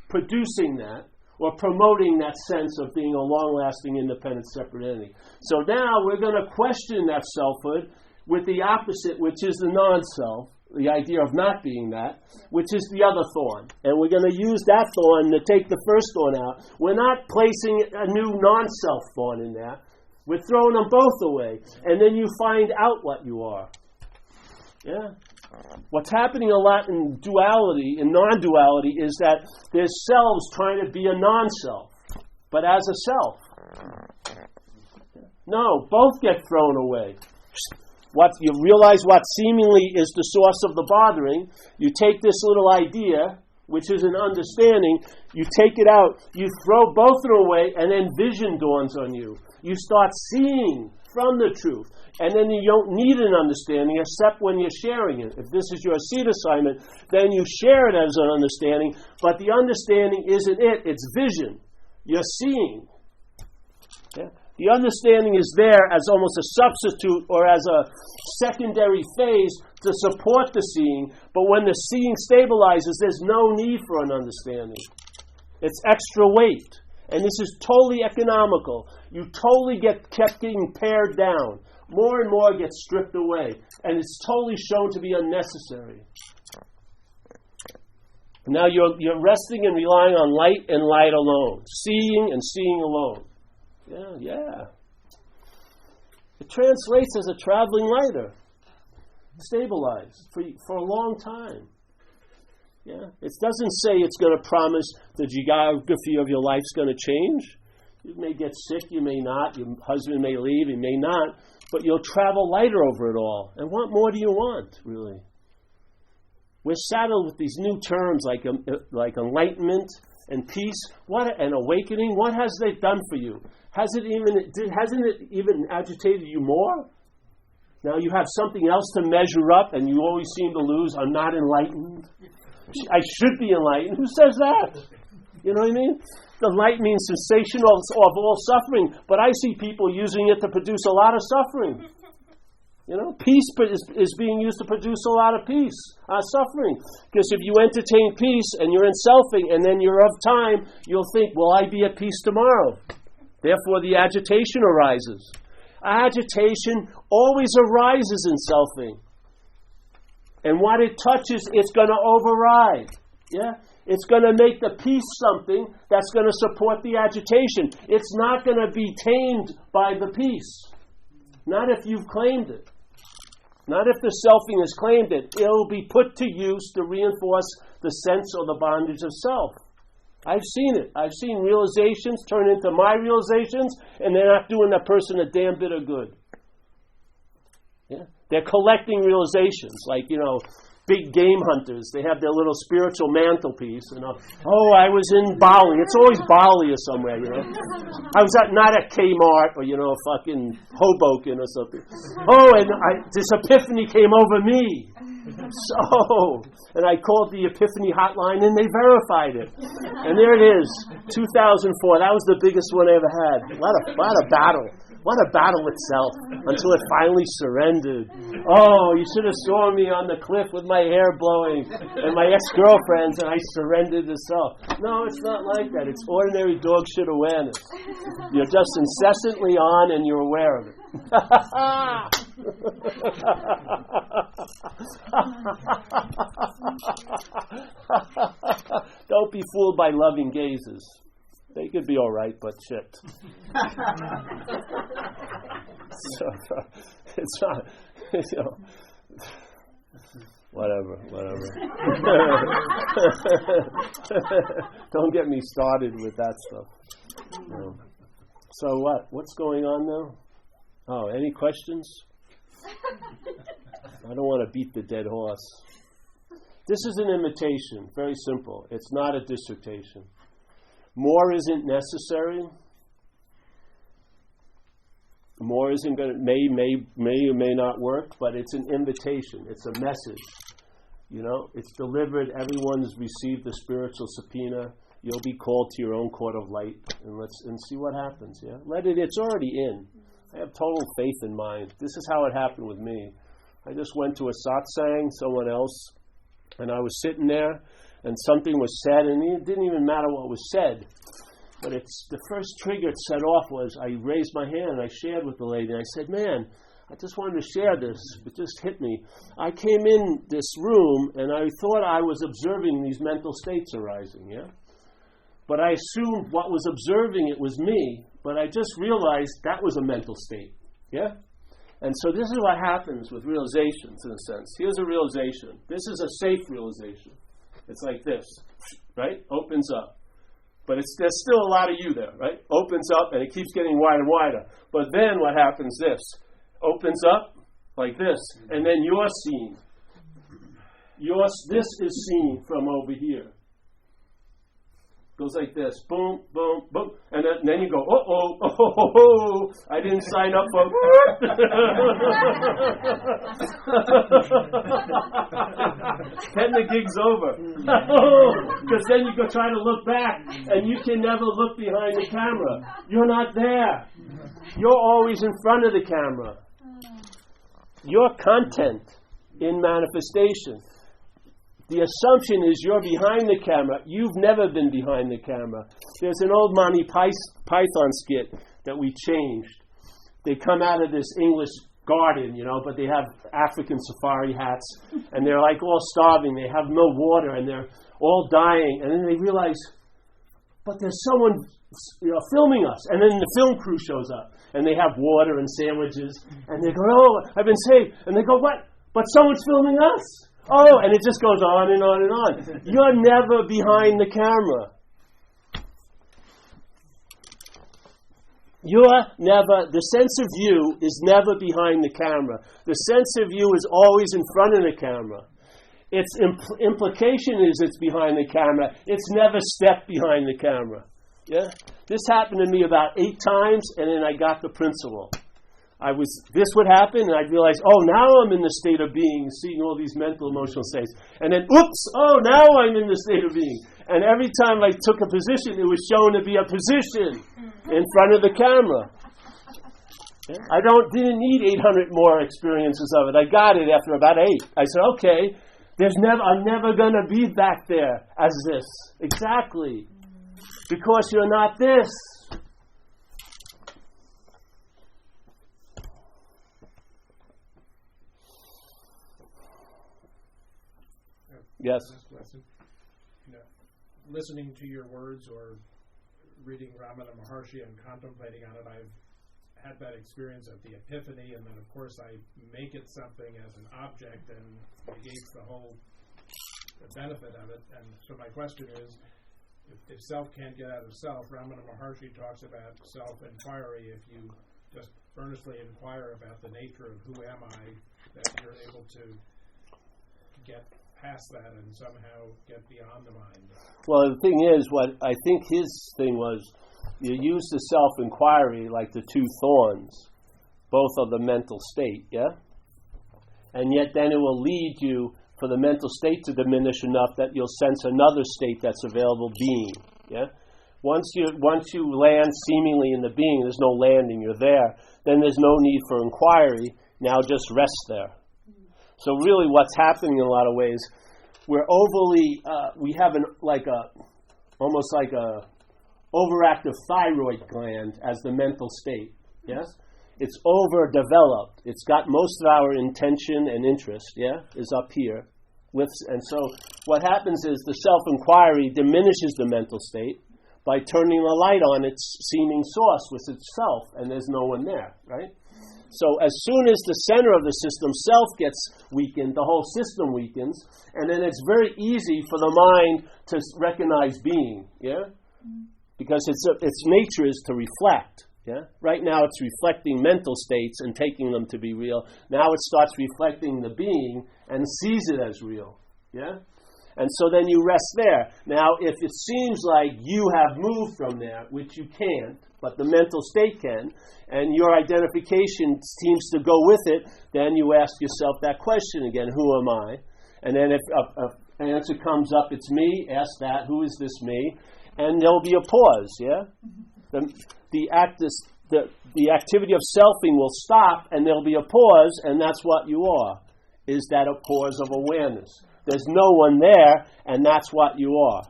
producing that or promoting that sense of being a long-lasting, independent, separate entity. So now we're going to question that selfhood with the opposite, which is the non-self, the idea of not being that, which is the other thorn. And we're going to use that thorn to take the first thorn out. We're not placing a new non-self thorn in there. We're throwing them both away. And then you find out what you are. Yeah. What's happening a lot in duality, in non-duality, is that there's selves trying to be a non-self, but as a self. No, both get thrown away. What you realize what seemingly is the source of the bothering, you take this little idea, which is an understanding, you take it out, you throw both of them away, and then vision dawns on you. You start seeing from the truth. And then you don't need an understanding except when you're sharing it. If this is your seed assignment, then you share it as an understanding, but the understanding isn't it, it's vision. You're seeing. Yeah? The understanding is there as almost a substitute or as a secondary phase to support the seeing, but when the seeing stabilizes, there's no need for an understanding. It's extra weight. And this is totally economical. You totally kept getting pared down. More and more gets stripped away. And it's totally shown to be unnecessary. Now you're resting and relying on light and light alone. Seeing and seeing alone. Yeah. It translates as a traveling lighter. Stabilized for a long time. Yeah. It doesn't say it's going to promise the geography of your life's going to change. You may get sick, you may not. Your husband may leave, he may not. But you'll travel lighter over it all. And what more do you want, really? We're saddled with these new terms like enlightenment and peace, and awakening. What has it done for you? Hasn't it even agitated you more? Now you have something else to measure up, and you always seem to lose. I'm not enlightened. I should be enlightened. Who says that? You know what I mean? The light means cessation of all suffering, but I see people using it to produce a lot of suffering. You know, peace is being used to produce a lot of suffering. Because if you entertain peace and you're in selfing and then you're of time, you'll think, will I be at peace tomorrow? Therefore the agitation arises. Agitation always arises in selfing. And what it touches, it's going to override. Yeah? It's going to make the peace something that's going to support the agitation. It's not going to be tamed by the peace. Not if you've claimed it. Not if the selfing has claimed it. It'll be put to use to reinforce the sense or the bondage of self. I've seen it. I've seen realizations turn into my realizations, and they're not doing that person a damn bit of good. Yeah? They're collecting realizations, like, big game hunters. They have their little spiritual mantelpiece. I was in Bali. It's always Bali or somewhere, I was not at Kmart or, fucking Hoboken or something. And this epiphany came over me. And I called the Epiphany hotline and they verified it. And there it is, 2004. That was the biggest one I ever had. What a battle. What a battle itself, until it finally surrendered. Oh, you should have saw me on the cliff with my hair blowing and my ex-girlfriends, and I surrendered to self. No, it's not like that. It's ordinary dog shit awareness. You're just incessantly on and you're aware of it. Don't be fooled by loving gazes. They could be all right, but shit. It's not, whatever. Don't get me started with that stuff. No. So what? What's going on now? Oh, any questions? I don't want to beat the dead horse. This is an invitation. Very simple. It's not a dissertation. More isn't necessary. More isn't going to, may or may not work, but it's an invitation. It's a message. It's delivered. Everyone's received the spiritual subpoena. You'll be called to your own court of light, and see what happens. Yeah, it's already in. I have total faith in mind. This is how it happened with me. I just went to a satsang, someone else, and I was sitting there. And something was said, and it didn't even matter what was said. But the first trigger it set off was I raised my hand and I shared with the lady. And I said, man, I just wanted to share this. It just hit me. I came in this room and I thought I was observing these mental states arising, yeah? But I assumed what was observing it was me, but I just realized that was a mental state, yeah? And so this is what happens with realizations, in a sense. Here's a realization. This is a safe realization. It's like this, right? Opens up. But there's still a lot of you there, right? Opens up and it keeps getting wider and wider. But then what happens this? Opens up like this. And then you're seen. This is seen from over here. Goes like this. Boom, boom, boom. And then you go, oh, I didn't sign up for... Then the gig's over. Because then you go try to look back, and you can never look behind the camera. You're not there. You're always in front of the camera. Your content in manifestation. The assumption is you're behind the camera. You've never been behind the camera. There's an old Monty Python skit that we changed. They come out of this English garden, but they have African safari hats, and they're like all starving. They have no water, and they're all dying. And then they realize, but there's someone filming us. And then the film crew shows up, and they have water and sandwiches, and they go, oh, I've been saved. And they go, what? But someone's filming us. Oh, and it just goes on and on and on. You're never behind the camera. The sense of you is never behind the camera. The sense of you is always in front of the camera. Its implication is it's behind the camera. It's never stepped behind the camera. Yeah? This happened to me about 8 times, and then I got the principle. This would happen, and I'd realize, oh, now I'm in the state of being, seeing all these mental, emotional states. And then, oops, oh, now I'm in the state of being. And every time I took a position, it was shown to be a position in front of the camera. Yeah? I didn't need 800 more experiences of it. I got it after about 8. I said, okay, I'm never going to be back there as this. Exactly. Because you're not this. Yes. Listening to your words or reading Ramana Maharshi and contemplating on it, I've had that experience of the epiphany, and then of course I make it something as an object and negates the whole benefit of it. And so my question is, if self can't get out of self, Ramana Maharshi talks about self-inquiry. If you just earnestly inquire about the nature of who am I, that you're able to get past that and somehow get beyond the mind. Well, the thing is, what I think his thing was, you use the self-inquiry like the 2 thorns, both of the mental state, yeah? And yet then it will lead you for the mental state to diminish enough that you'll sense another state that's available, being, yeah? Once you land seemingly in the being, there's no landing, you're there, then there's no need for inquiry, now just rest there. So really what's happening in a lot of ways, we're overly, we have almost like a overactive thyroid gland as the mental state, yes? It's overdeveloped. It's got most of our intention and interest, yeah, is up here. And so what happens is the self-inquiry diminishes the mental state by turning the light on its seeming source, which is self, and there's no one there, right? So as soon as the center of the system, self, gets weakened, the whole system weakens, and then it's very easy for the mind to recognize being, yeah? Because its nature is to reflect, yeah? Right now it's reflecting mental states and taking them to be real. Now it starts reflecting the being and sees it as real, yeah? And so then you rest there. Now, if it seems like you have moved from there, which you can't, but the mental state can, and your identification seems to go with it, then you ask yourself that question again, who am I? And then if an answer comes up, it's me, ask that, who is this me? And there'll be a pause, yeah? The activity of selfing will stop, and there'll be a pause, and that's what you are, is that a pause of awareness. There's no one there, and that's what you are.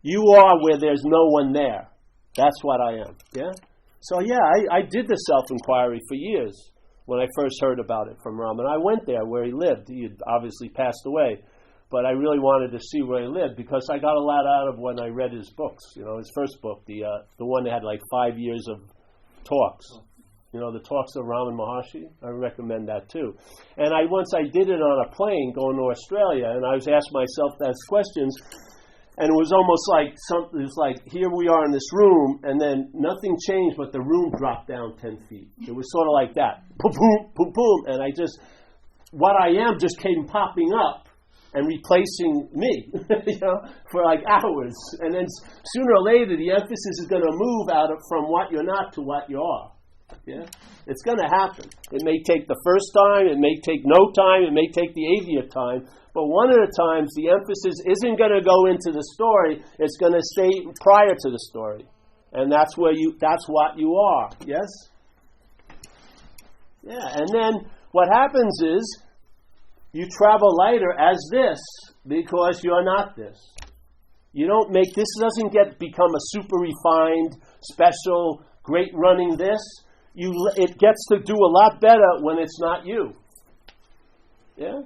You are where there's no one there. That's what I am. Yeah? So I did the self-inquiry for years when I first heard about it from Raman. I went there where he lived. He had obviously passed away. But I really wanted to see where he lived because I got a lot out of when I read his books. His first book, the one that had like 5 years of talks. The talks of Ramana Maharshi. I recommend that too. And once I did it on a plane going to Australia, and I was asking myself those questions, and it was almost like here we are in this room, and then nothing changed, but the room dropped down 10 feet. It was sort of like that, boom, boom, boom, boom, and what I am just came popping up and replacing me, for like hours, and then sooner or later the emphasis is going to move from what you're not to what you are. Yeah, it's going to happen. It may take the first time, it may take no time, it may take the 80th time, but one of the times the emphasis isn't going to go into the story, it's going to stay prior to the story. And that's what you are. Yes? Yeah, and then what happens is you travel lighter as this because you're not this. You don't make, this doesn't become a super refined, special, great running this. It gets to do a lot better when it's not you. Yeah?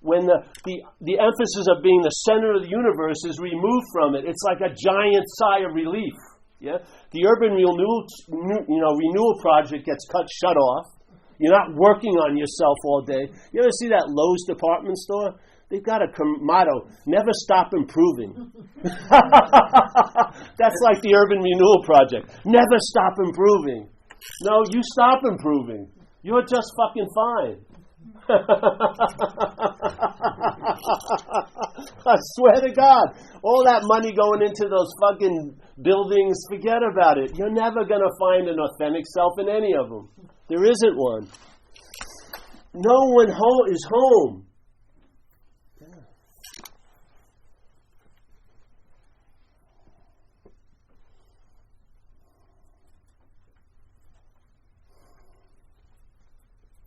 When the emphasis of being the center of the universe is removed from it, it's like a giant sigh of relief. Yeah? The urban renewal project gets shut off. You're not working on yourself all day. You ever see that Lowe's department store? They've got a motto, never stop improving. That's like the urban renewal project. Never stop improving. No, you stop improving. You're just fucking fine. I swear to God, all that money going into those fucking buildings, forget about it. You're never going to find an authentic self in any of them. There isn't one. No one is home. Yeah.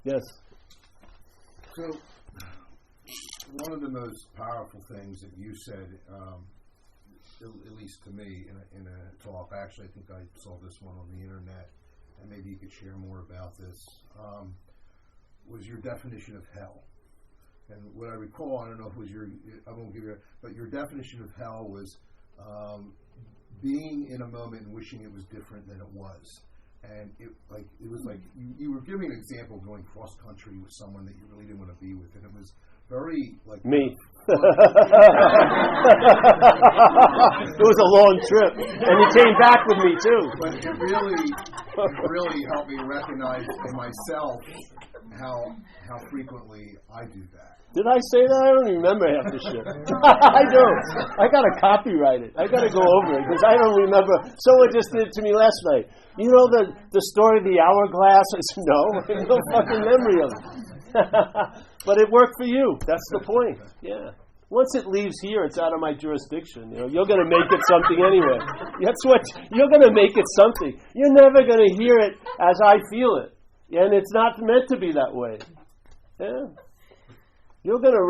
Yes. So, one of the most powerful things that you said, at least to me, in a talk, actually, I think I saw this one on the internet, and maybe you could share more about this, was your definition of hell. And what I recall, I don't know if it was I won't give you, but your definition of hell was being in a moment and wishing it was different than it was. And it was like you were giving an example of going cross country with someone that you really didn't want to be with, and it was very like me. It was a long trip, and he came back with me too. But it really helped me recognize in myself how frequently I do that. Did I say that? I don't remember half the shit. I don't. I got to copyright it. I got to go over it because I don't remember. Someone just did it to me last night. You know the story of the hourglass? I said, no, I have no fucking memory of it. But it worked for you. That's the point. Yeah. Once it leaves here, it's out of my jurisdiction. You know, you're going to make it something anyway. That's what you're going to make it something. You're never going to hear it as I feel it, and it's not meant to be that way. Yeah. You're going to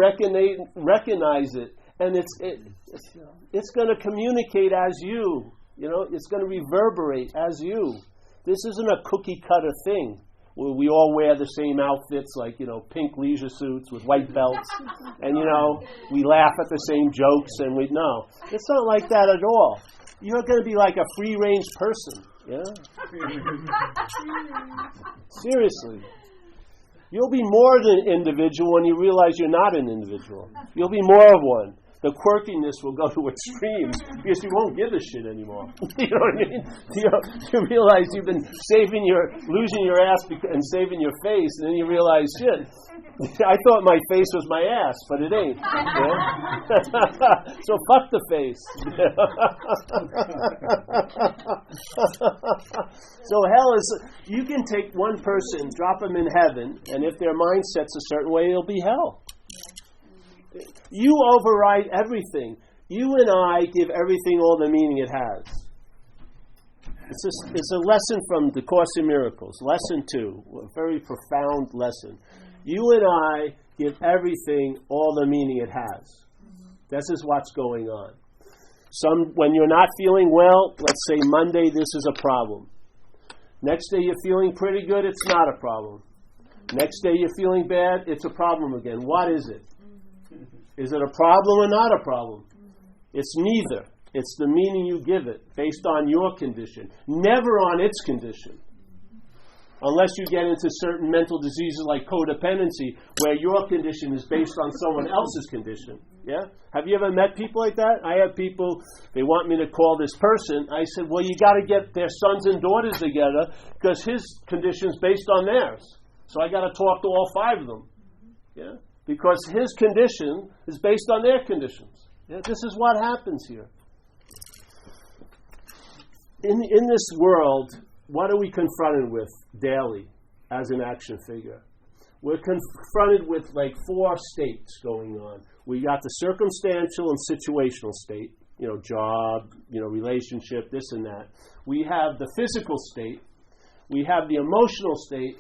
recognize it, and it's going to communicate as you. You know, it's going to reverberate as you. This isn't a cookie cutter thing where we all wear the same outfits, like, you know, pink leisure suits with white belts, and, you know, we laugh at the same jokes, and no. It's not like that at all. You're going to be like a free-range person. Yeah? Seriously. You'll be more than an individual when you realize you're not an individual. You'll be more of one. The quirkiness will go to extremes because you won't give a shit anymore. You know what I mean? You realize you've been losing your ass and saving your face, and then you realize, shit, I thought my face was my ass, but it ain't. You know? So fuck the face. So hell is, you can take one person, drop them in heaven, and if their mindset's a certain way, it'll be hell. You override everything. You and I give everything all the meaning it has. It's a lesson from the Course in Miracles, lesson 2, a very profound lesson. You and I give everything all the meaning it has. This is what's going on. When you're not feeling well, let's say Monday, this is a problem. Next day you're feeling pretty good, it's not a problem. Next day you're feeling bad, it's a problem again. What is it? Is it a problem or not a problem? It's neither. It's the meaning you give it based on your condition, never on its condition. Unless you get into certain mental diseases like codependency, where your condition is based on someone else's condition. Yeah? Have you ever met people like that? I have people, they want me to call this person. I said, well, you got to get their sons and daughters together because his condition is based on theirs. So I got to talk to all 5 of them. Yeah? Because his condition is based on their conditions. Yeah, this is what happens here. In this world, what are we confronted with daily as an action figure? We're confronted with like 4 states going on. We got the circumstantial and situational state. job, relationship, this and that. We have the physical state, we have the emotional state,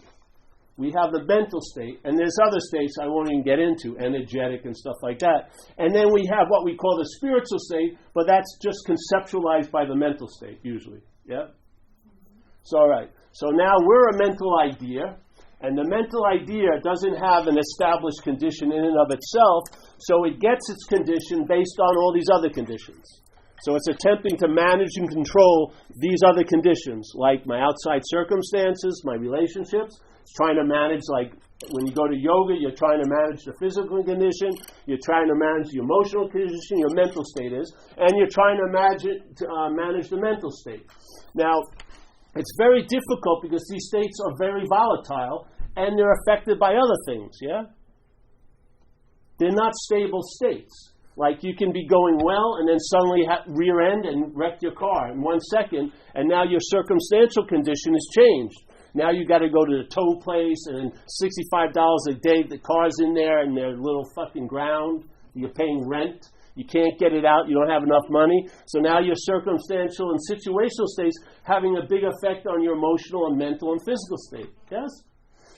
we have the mental state, and there's other states I won't even get into, energetic and stuff like that. And then we have what we call the spiritual state, but that's just conceptualized by the mental state, usually. Yeah? So, all right. So now we're a mental idea, and the mental idea doesn't have an established condition in and of itself, so it gets its condition based on all these other conditions. So it's attempting to manage and control these other conditions, like my outside circumstances, my relationships. It's trying to manage, like when you go to yoga, you're trying to manage the physical condition, you're trying to manage the emotional condition, your mental state is, and you're trying to manage the mental state. Now, it's very difficult because these states are very volatile and they're affected by other things, yeah? They're not stable states. Like you can be going well and then suddenly rear end and wreck your car in 1 second, and now your circumstantial condition has changed. Now you got to go to the tow place, and $65 a day the car's in there and they're little fucking ground. You're paying rent. You can't get it out. You don't have enough money. So now your circumstantial and situational states having a big effect on your emotional and mental and physical state. Yes?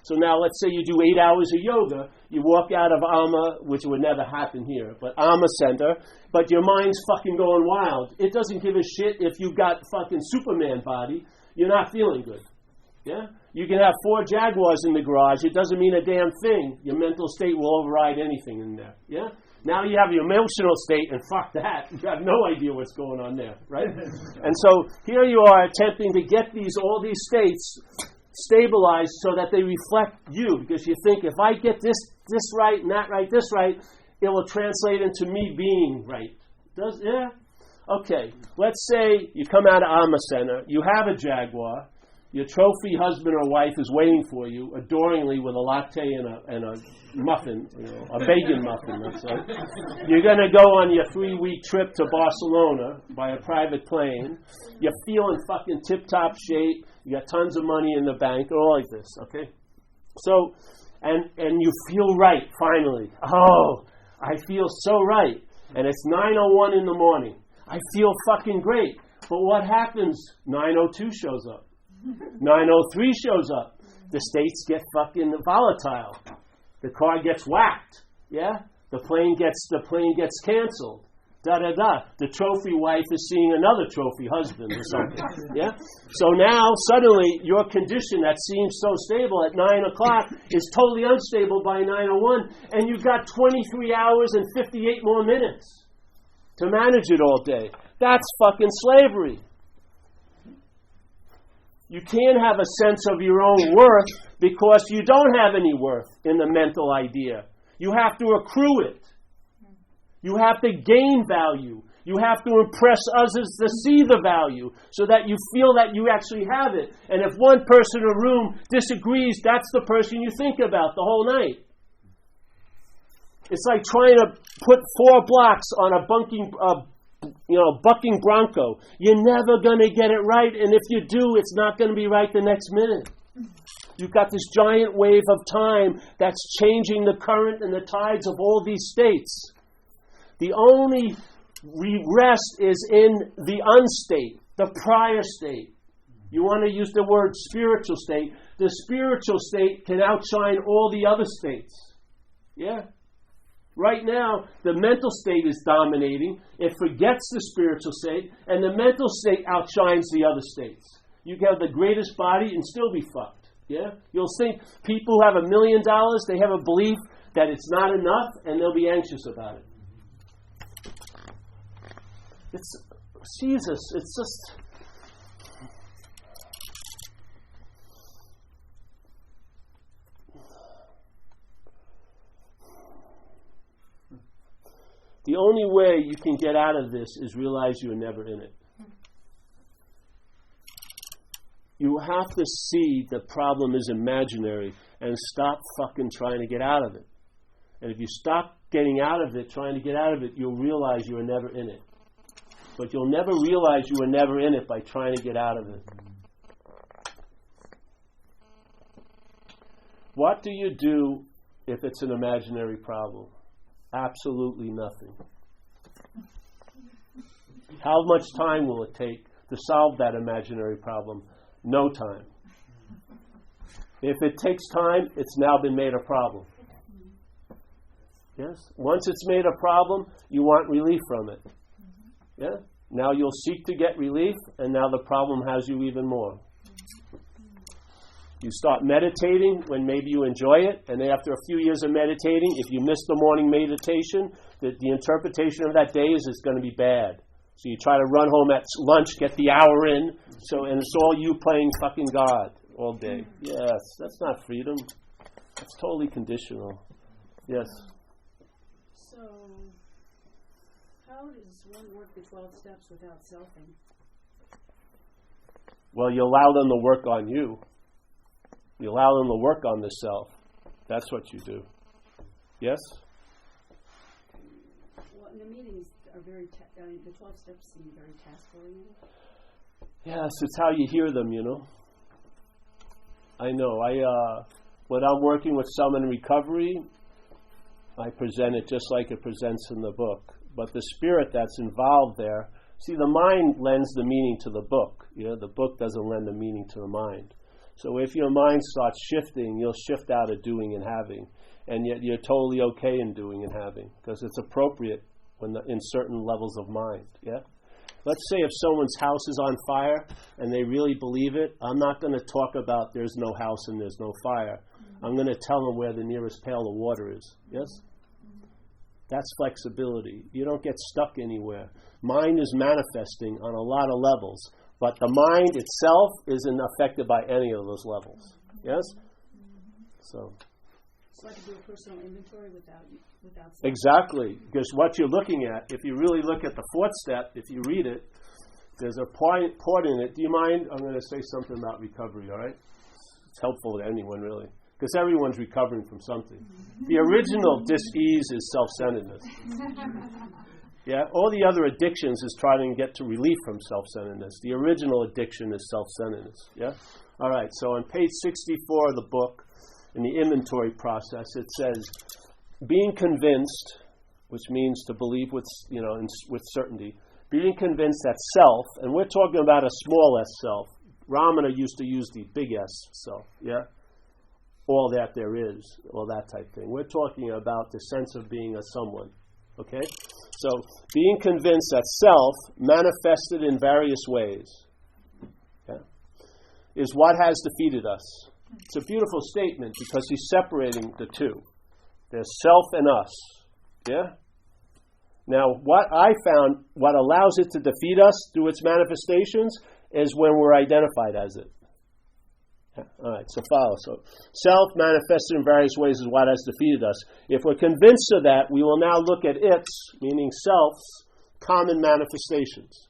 So now let's say you do 8 hours of yoga. You walk out of Amma, which would never happen here, but Amma Center, but your mind's fucking going wild. It doesn't give a shit if you've got fucking Superman body. You're not feeling good. Yeah? You can have 4 Jaguars in the garage. It doesn't mean a damn thing. Your mental state will override anything in there. Yeah? Now you have your emotional state, and fuck that. You have no idea what's going on there, right? And so here you are attempting to get all these states stabilized so that they reflect you, because you think if I get this right and that right, this right, it will translate into me being right. Yeah? Okay. Let's say you come out of Amma Center, you have a Jaguar, your trophy husband or wife is waiting for you, adoringly, with a latte and a muffin, a bacon muffin, let's say. You're going to go on your 3-week trip to Barcelona by a private plane. You're feeling fucking tip-top shape. You got tons of money in the bank, all like this, okay? So, and you feel right, finally. Oh, I feel so right. And it's 9:01 in the morning. I feel fucking great. But what happens? 9:02 shows up. 9:03 shows up. The states get fucking volatile. The car gets whacked. Yeah? The plane gets canceled. The trophy wife is seeing another trophy husband or something. Yeah? So now suddenly your condition that seems so stable at 9 o'clock is totally unstable by 9:01, and you've got 23 hours and 58 more minutes to manage it all day. That's fucking slavery. You can't have a sense of your own worth because you don't have any worth in the mental idea. You have to accrue it. You have to gain value. You have to impress others to see the value so that you feel that you actually have it. And if one person in a room disagrees, that's the person you think about the whole night. It's like trying to put 4 blocks on a bucking bronco. You're never going to get it right, and if you do, it's not going to be right the next minute. You've got this giant wave of time that's changing the current and the tides of all these states. The only rest is in the unstate, the prior state. You want to use the word spiritual state. The spiritual state can outshine all the other states. Yeah? Right now, the mental state is dominating. It forgets the spiritual state, and the mental state outshines the other states. You can have the greatest body and still be fucked. Yeah? You'll think people who have $1 million, they have a belief that it's not enough, and they'll be anxious about it. It's Jesus. It's just... The only way you can get out of this is realize you're never in it. You have to see the problem is imaginary and stop fucking trying to get out of it. And if you stop getting out of it, trying to get out of it, you'll realize you were never in it. But you'll never realize you were never in it by trying to get out of it. What do you do if it's an imaginary problem? Absolutely nothing. How much time will it take to solve that imaginary problem? No time. If it takes time, it's now been made a problem. Yes? Once it's made a problem, you want relief from it. Yeah? Now you'll seek to get relief, and now the problem has you even more. You start meditating when maybe you enjoy it, and after a few years of meditating, if you miss the morning meditation, the interpretation of that day is it's going to be bad. So you try to run home at lunch, get the hour in, and it's all you playing fucking God all day. Yes, that's not freedom. That's totally conditional. Yes. So, how does one work the 12 steps without selfing? Well, you allow them to work on you. You allow them to work on the self. That's what you do. Yes? Well, the meetings are very, the 12 steps seem very task-oriented. Yes, it's how you hear them, you know. I know. When I'm working with someone in recovery, I present it just like it presents in the book. But the spirit that's involved there, see, the mind lends the meaning to the book. You know, the book doesn't lend the meaning to the mind. So if your mind starts shifting, you'll shift out of doing and having. And yet you're totally okay in doing and having, because it's appropriate in certain levels of mind. Yeah? Let's say if someone's house is on fire and they really believe it, I'm not going to talk about there's no house and there's no fire. I'm going to tell them where the nearest pail of water is. Yes? That's flexibility. You don't get stuck anywhere. Mind is manifesting on a lot of levels, but the mind itself isn't affected by any of those levels. Yes? So I can do a personal inventory without exactly, because what you're looking at, if you really look at the fourth step, if you read it, there's a part in it. Do you mind? I'm going to say something about recovery, all right? It's helpful to anyone, really, because everyone's recovering from something. The original dis-ease is self-centeredness. Yeah, all the other addictions is trying to get to relief from self-centeredness. The original addiction is self-centeredness. Yeah? All right, so on page 64 of the book, in the inventory process, it says, being convinced, which means to believe with certainty, being convinced that self, and we're talking about a small s self. Ramana used to use the big S self, yeah? All that there is, all that type thing. We're talking about the sense of being a someone, okay? So, being convinced that self, manifested in various ways, yeah, is what has defeated us. It's a beautiful statement because he's separating the two. There's self and us. Yeah? Now, what I found, what allows it to defeat us through its manifestations is when we're identified as it. Yeah. All right, so follow. So, self manifested in various ways is what has defeated us. If we're convinced of that, we will now look at its, meaning self's, common manifestations.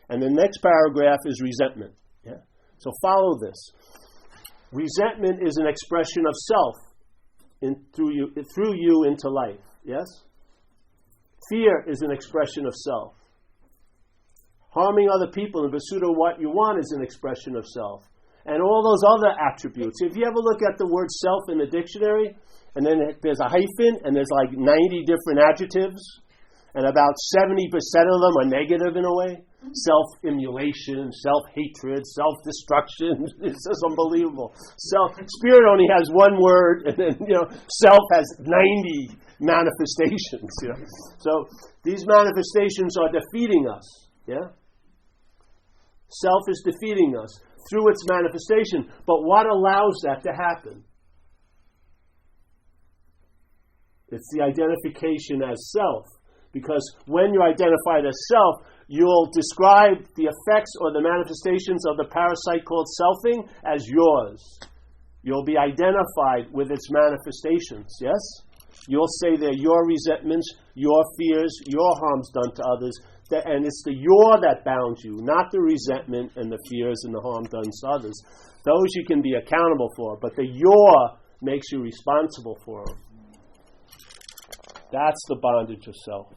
And the next paragraph is resentment. Yeah? So follow this. Resentment is an expression of self through you into life. Yes? Fear is an expression of self. Harming other people in pursuit of what you want is an expression of self. And all those other attributes. If you ever look at the word self in the dictionary, and then there's a hyphen, and there's like 90 different adjectives, and about 70% of them are negative in a way. Self-immolation, self-hatred, self-destruction. It's just unbelievable. Spirit only has one word, and then, self has 90 manifestations. So these manifestations are defeating us. Yeah? Self is defeating us through its manifestation. But what allows that to happen? It's the identification as self. Because when you're identified as self, you'll describe the effects or the manifestations of the parasite called selfing as yours. You'll be identified with its manifestations, yes? You'll say they're your resentments, your fears, your harms done to others, and it's the your that bounds you, not the resentment and the fears and the harm done to others. Those you can be accountable for, but the your makes you responsible for them. That's the bondage of self.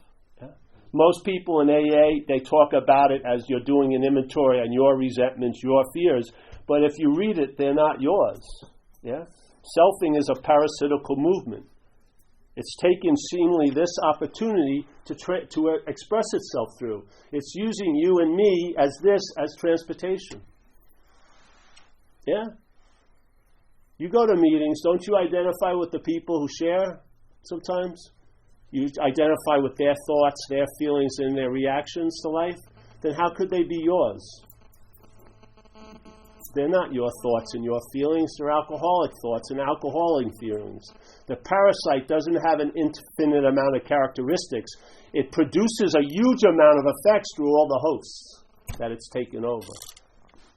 Most people in AA, they talk about it as you're doing an inventory on your resentments, your fears. But if you read it, they're not yours. Yeah? Selfing is a parasitical movement. It's taken seemingly this opportunity to express itself through. It's using you and me as transportation. Yeah? You go to meetings, don't you identify with the people who share sometimes? You identify with their thoughts, their feelings, and their reactions to life? Then how could they be yours? They're not your thoughts and your feelings. They're alcoholic thoughts and alcoholic feelings. The parasite doesn't have an infinite amount of characteristics. It produces a huge amount of effects through all the hosts that it's taken over.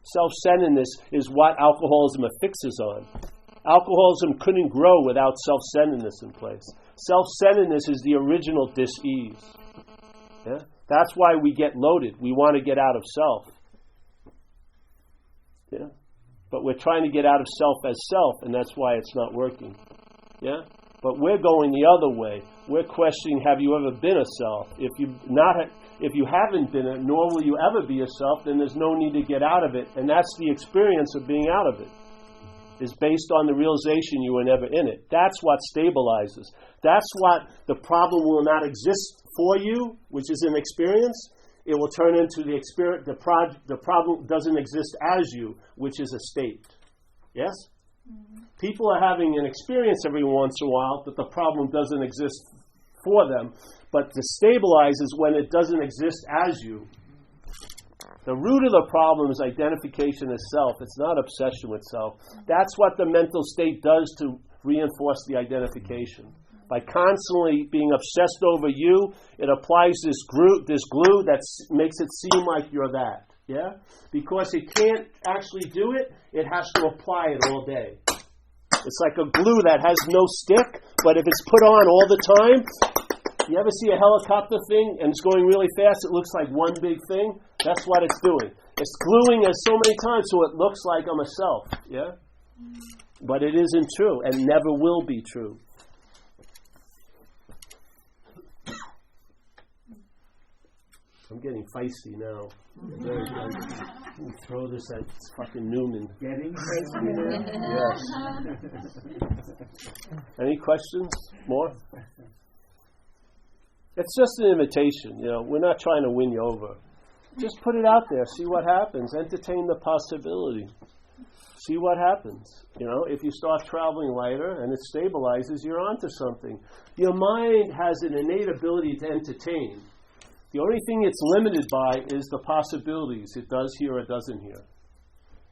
Self-centeredness is what alcoholism affixes on. Alcoholism couldn't grow without self-centeredness in place. Self-centeredness is the original dis-ease. Yeah? That's why we get loaded. We want to get out of self. Yeah? But we're trying to get out of self as self, and that's why it's not working. Yeah? But we're going the other way. We're questioning, have you ever been a self? If you haven't been it, nor will you ever be a self, then there's no need to get out of it. And that's the experience of being out of it. Is based on the realization you were never in it. That's what stabilizes. That's what the problem will not exist for you, which is an experience. It will turn into the experience. The problem doesn't exist as you, which is a state. Yes? Mm-hmm. People are having an experience every once in a while, but the problem doesn't exist for them. But to stabilize is when it doesn't exist as you. The root of the problem is identification as self. It's not obsession with self. That's what the mental state does to reinforce the identification. By constantly being obsessed over you, it applies this glue that makes it seem like you're that. Yeah? Because it can't actually do it, it has to apply it all day. It's like a glue that has no stick, but if it's put on all the time, you ever see a helicopter thing and it's going really fast, it looks like one big thing? That's what it's doing. It's gluing us so many times so it looks like I'm a self. Yeah? But it isn't true and never will be true. I'm getting feisty now. Very good. Throw this at fucking Newman. Getting feisty now? Yes. Any questions? More? It's just an invitation, we're not trying to win you over. Just put it out there, see what happens, entertain the possibility. See what happens. If you start traveling lighter and it stabilizes, you're onto something. Your mind has an innate ability to entertain. The only thing it's limited by is the possibilities. It does hear or doesn't hear.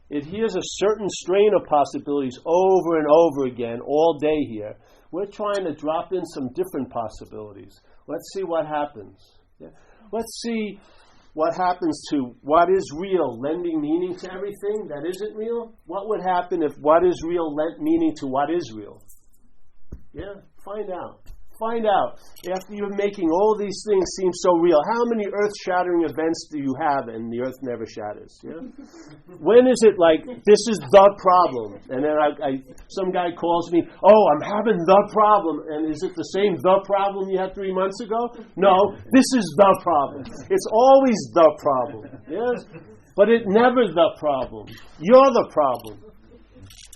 It hears a certain strain of possibilities over and over again, all day here. We're trying to drop in some different possibilities. Let's see what happens. Yeah? Let's see what happens to what is real, lending meaning to everything that isn't real. What would happen if what is real lent meaning to what is real? Yeah, find out. Find out. After you're making all these things seem so real, how many earth-shattering events do you have and the earth never shatters? Yeah? When is it like, this is the problem? And then some guy calls me, I'm having the problem. And is it the same the problem you had 3 months ago? No, this is the problem. It's always the problem. Yes? But it never the problem. You're the problem.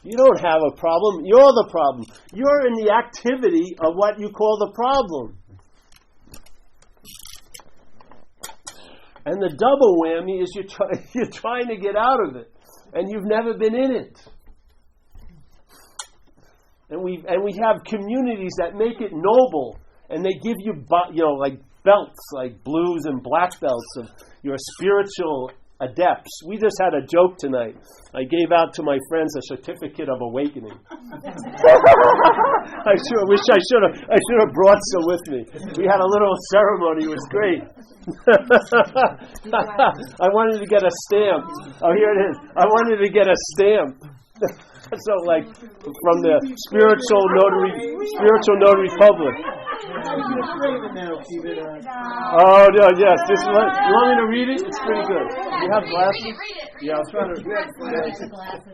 You don't have a problem. You're the problem. You're in the activity of what you call the problem. And the double whammy is you're trying to get out of it, and you've never been in it. And we have communities that make it noble, and they give you like belts, like blues and black belts of your spiritual adepts. We just had a joke tonight. I gave out to my friends a certificate of awakening. I wish I should have brought some with me. We had a little ceremony. It was great. I wanted to get a stamp. Oh, here it is. I wanted to get a stamp. So, like, from the spiritual notary public. Oh, no, yes. This is what, you want me to read it? It's pretty good. You have glasses? Yeah, I was trying to.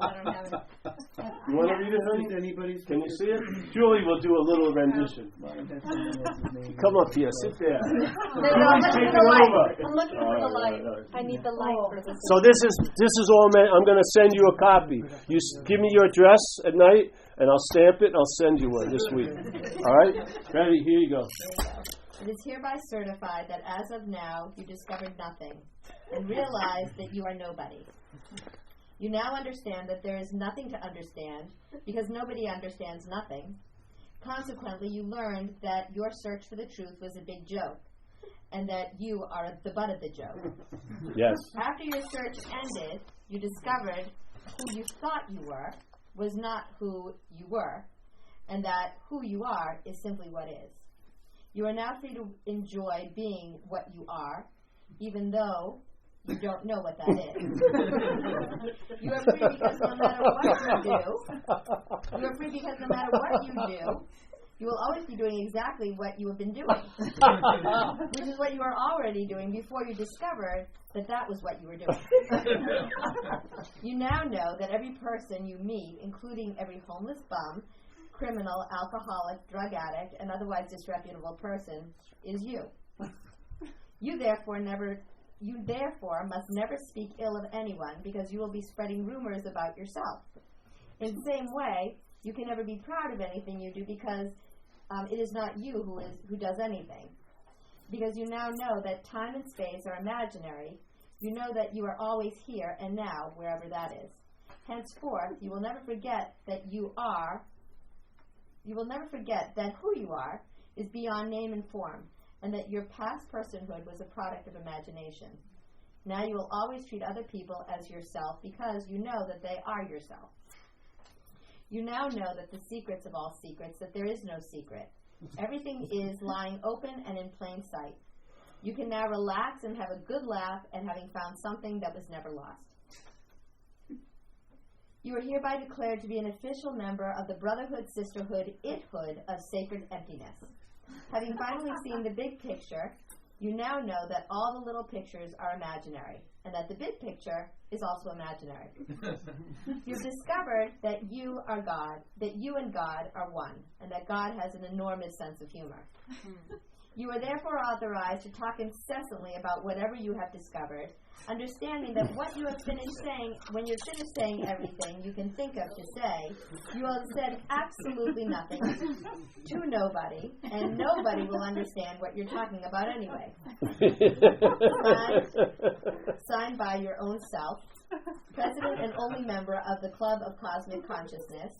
I don't have You want to read it, honey? Can you see it? Julie will do a little rendition. Come up here, sit there. I'm looking for the light. I need the light for this. So this is all meant. I'm going to send you a copy. You give me your address at night, and I'll stamp it, and I'll send you one this week. All right? Ready? Here you go. It is hereby certified that as of now you discovered nothing and realized that you are nobody. You now understand that there is nothing to understand because nobody understands nothing. Consequently, you learned that your search for the truth was a big joke and that you are the butt of the joke. Yes. After your search ended, you discovered who you thought you were was not who you were, and that who you are is simply what is. You are now free to enjoy being what you are, even though you don't know what that is. You are free because no matter what you do, you will always be doing exactly what you have been doing, which is what you are already doing before you discovered that was what you were doing. You now know that every person you meet, including every homeless bum, criminal, alcoholic, drug addict, and otherwise disreputable person, is you. You therefore must never speak ill of anyone because you will be spreading rumors about yourself. In the same way, you can never be proud of anything you do because it is not you who does anything. Because you now know that time and space are imaginary, you know that you are always here and now, wherever that is. Henceforth, you will never forget that who you are is beyond name and form, and that your past personhood was a product of imagination. Now you will always treat other people as yourself because you know that they are yourself. You now know that the secrets of all secrets, that there is no secret. Everything is lying open and in plain sight. You can now relax and have a good laugh at having found something that was never lost. You are hereby declared to be an official member of the brotherhood, sisterhood, ithood of sacred emptiness. Having finally seen the big picture, you now know that all the little pictures are imaginary, and that the big picture is also imaginary. You've discovered that you are God, that you and God are one, and that God has an enormous sense of humor. You are therefore authorized to talk incessantly about whatever you have discovered, understanding that what you have finished saying, when you've finished saying everything you can think of to say, you will have said absolutely nothing to nobody, and nobody will understand what you're talking about anyway. Signed by your own self, President and only member of the Club of Cosmic Consciousness.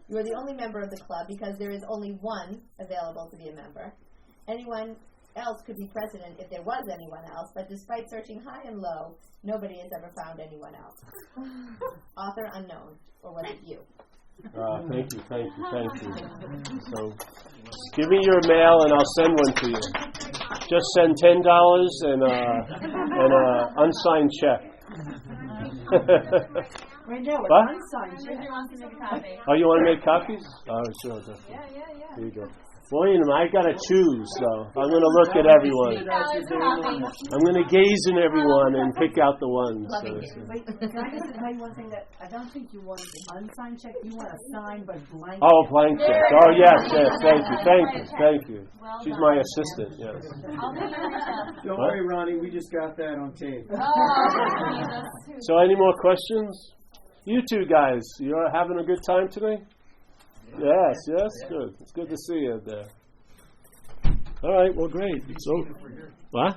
You are the only member of the club because there is only one available to be a member. Anyone else could be president if there was anyone else, but despite searching high and low, nobody has ever found anyone else. Author unknown, or was it you? Thank you. So, give me your mail and I'll send one to you. Just send $10 and an unsigned check. Right now, What? it's unsigned. She wants to make a copy. Oh, you want to make copies? Oh, sure. Yeah. Here you go. William, I got to choose, though. I'm going to look at everyone. I'm going to gaze in everyone and pick out the ones. Wait, can I just tell you one thing that I don't think you want an unsigned check, you want a signed but blank. Oh, blank check. Oh, yes. Thank you. She's my assistant, yes. Don't worry, Ronnie, we just got that on tape. So, any more questions? You two guys, you're having a good time today? Yes, good. It's good to see you there. All right, well, great. So, what?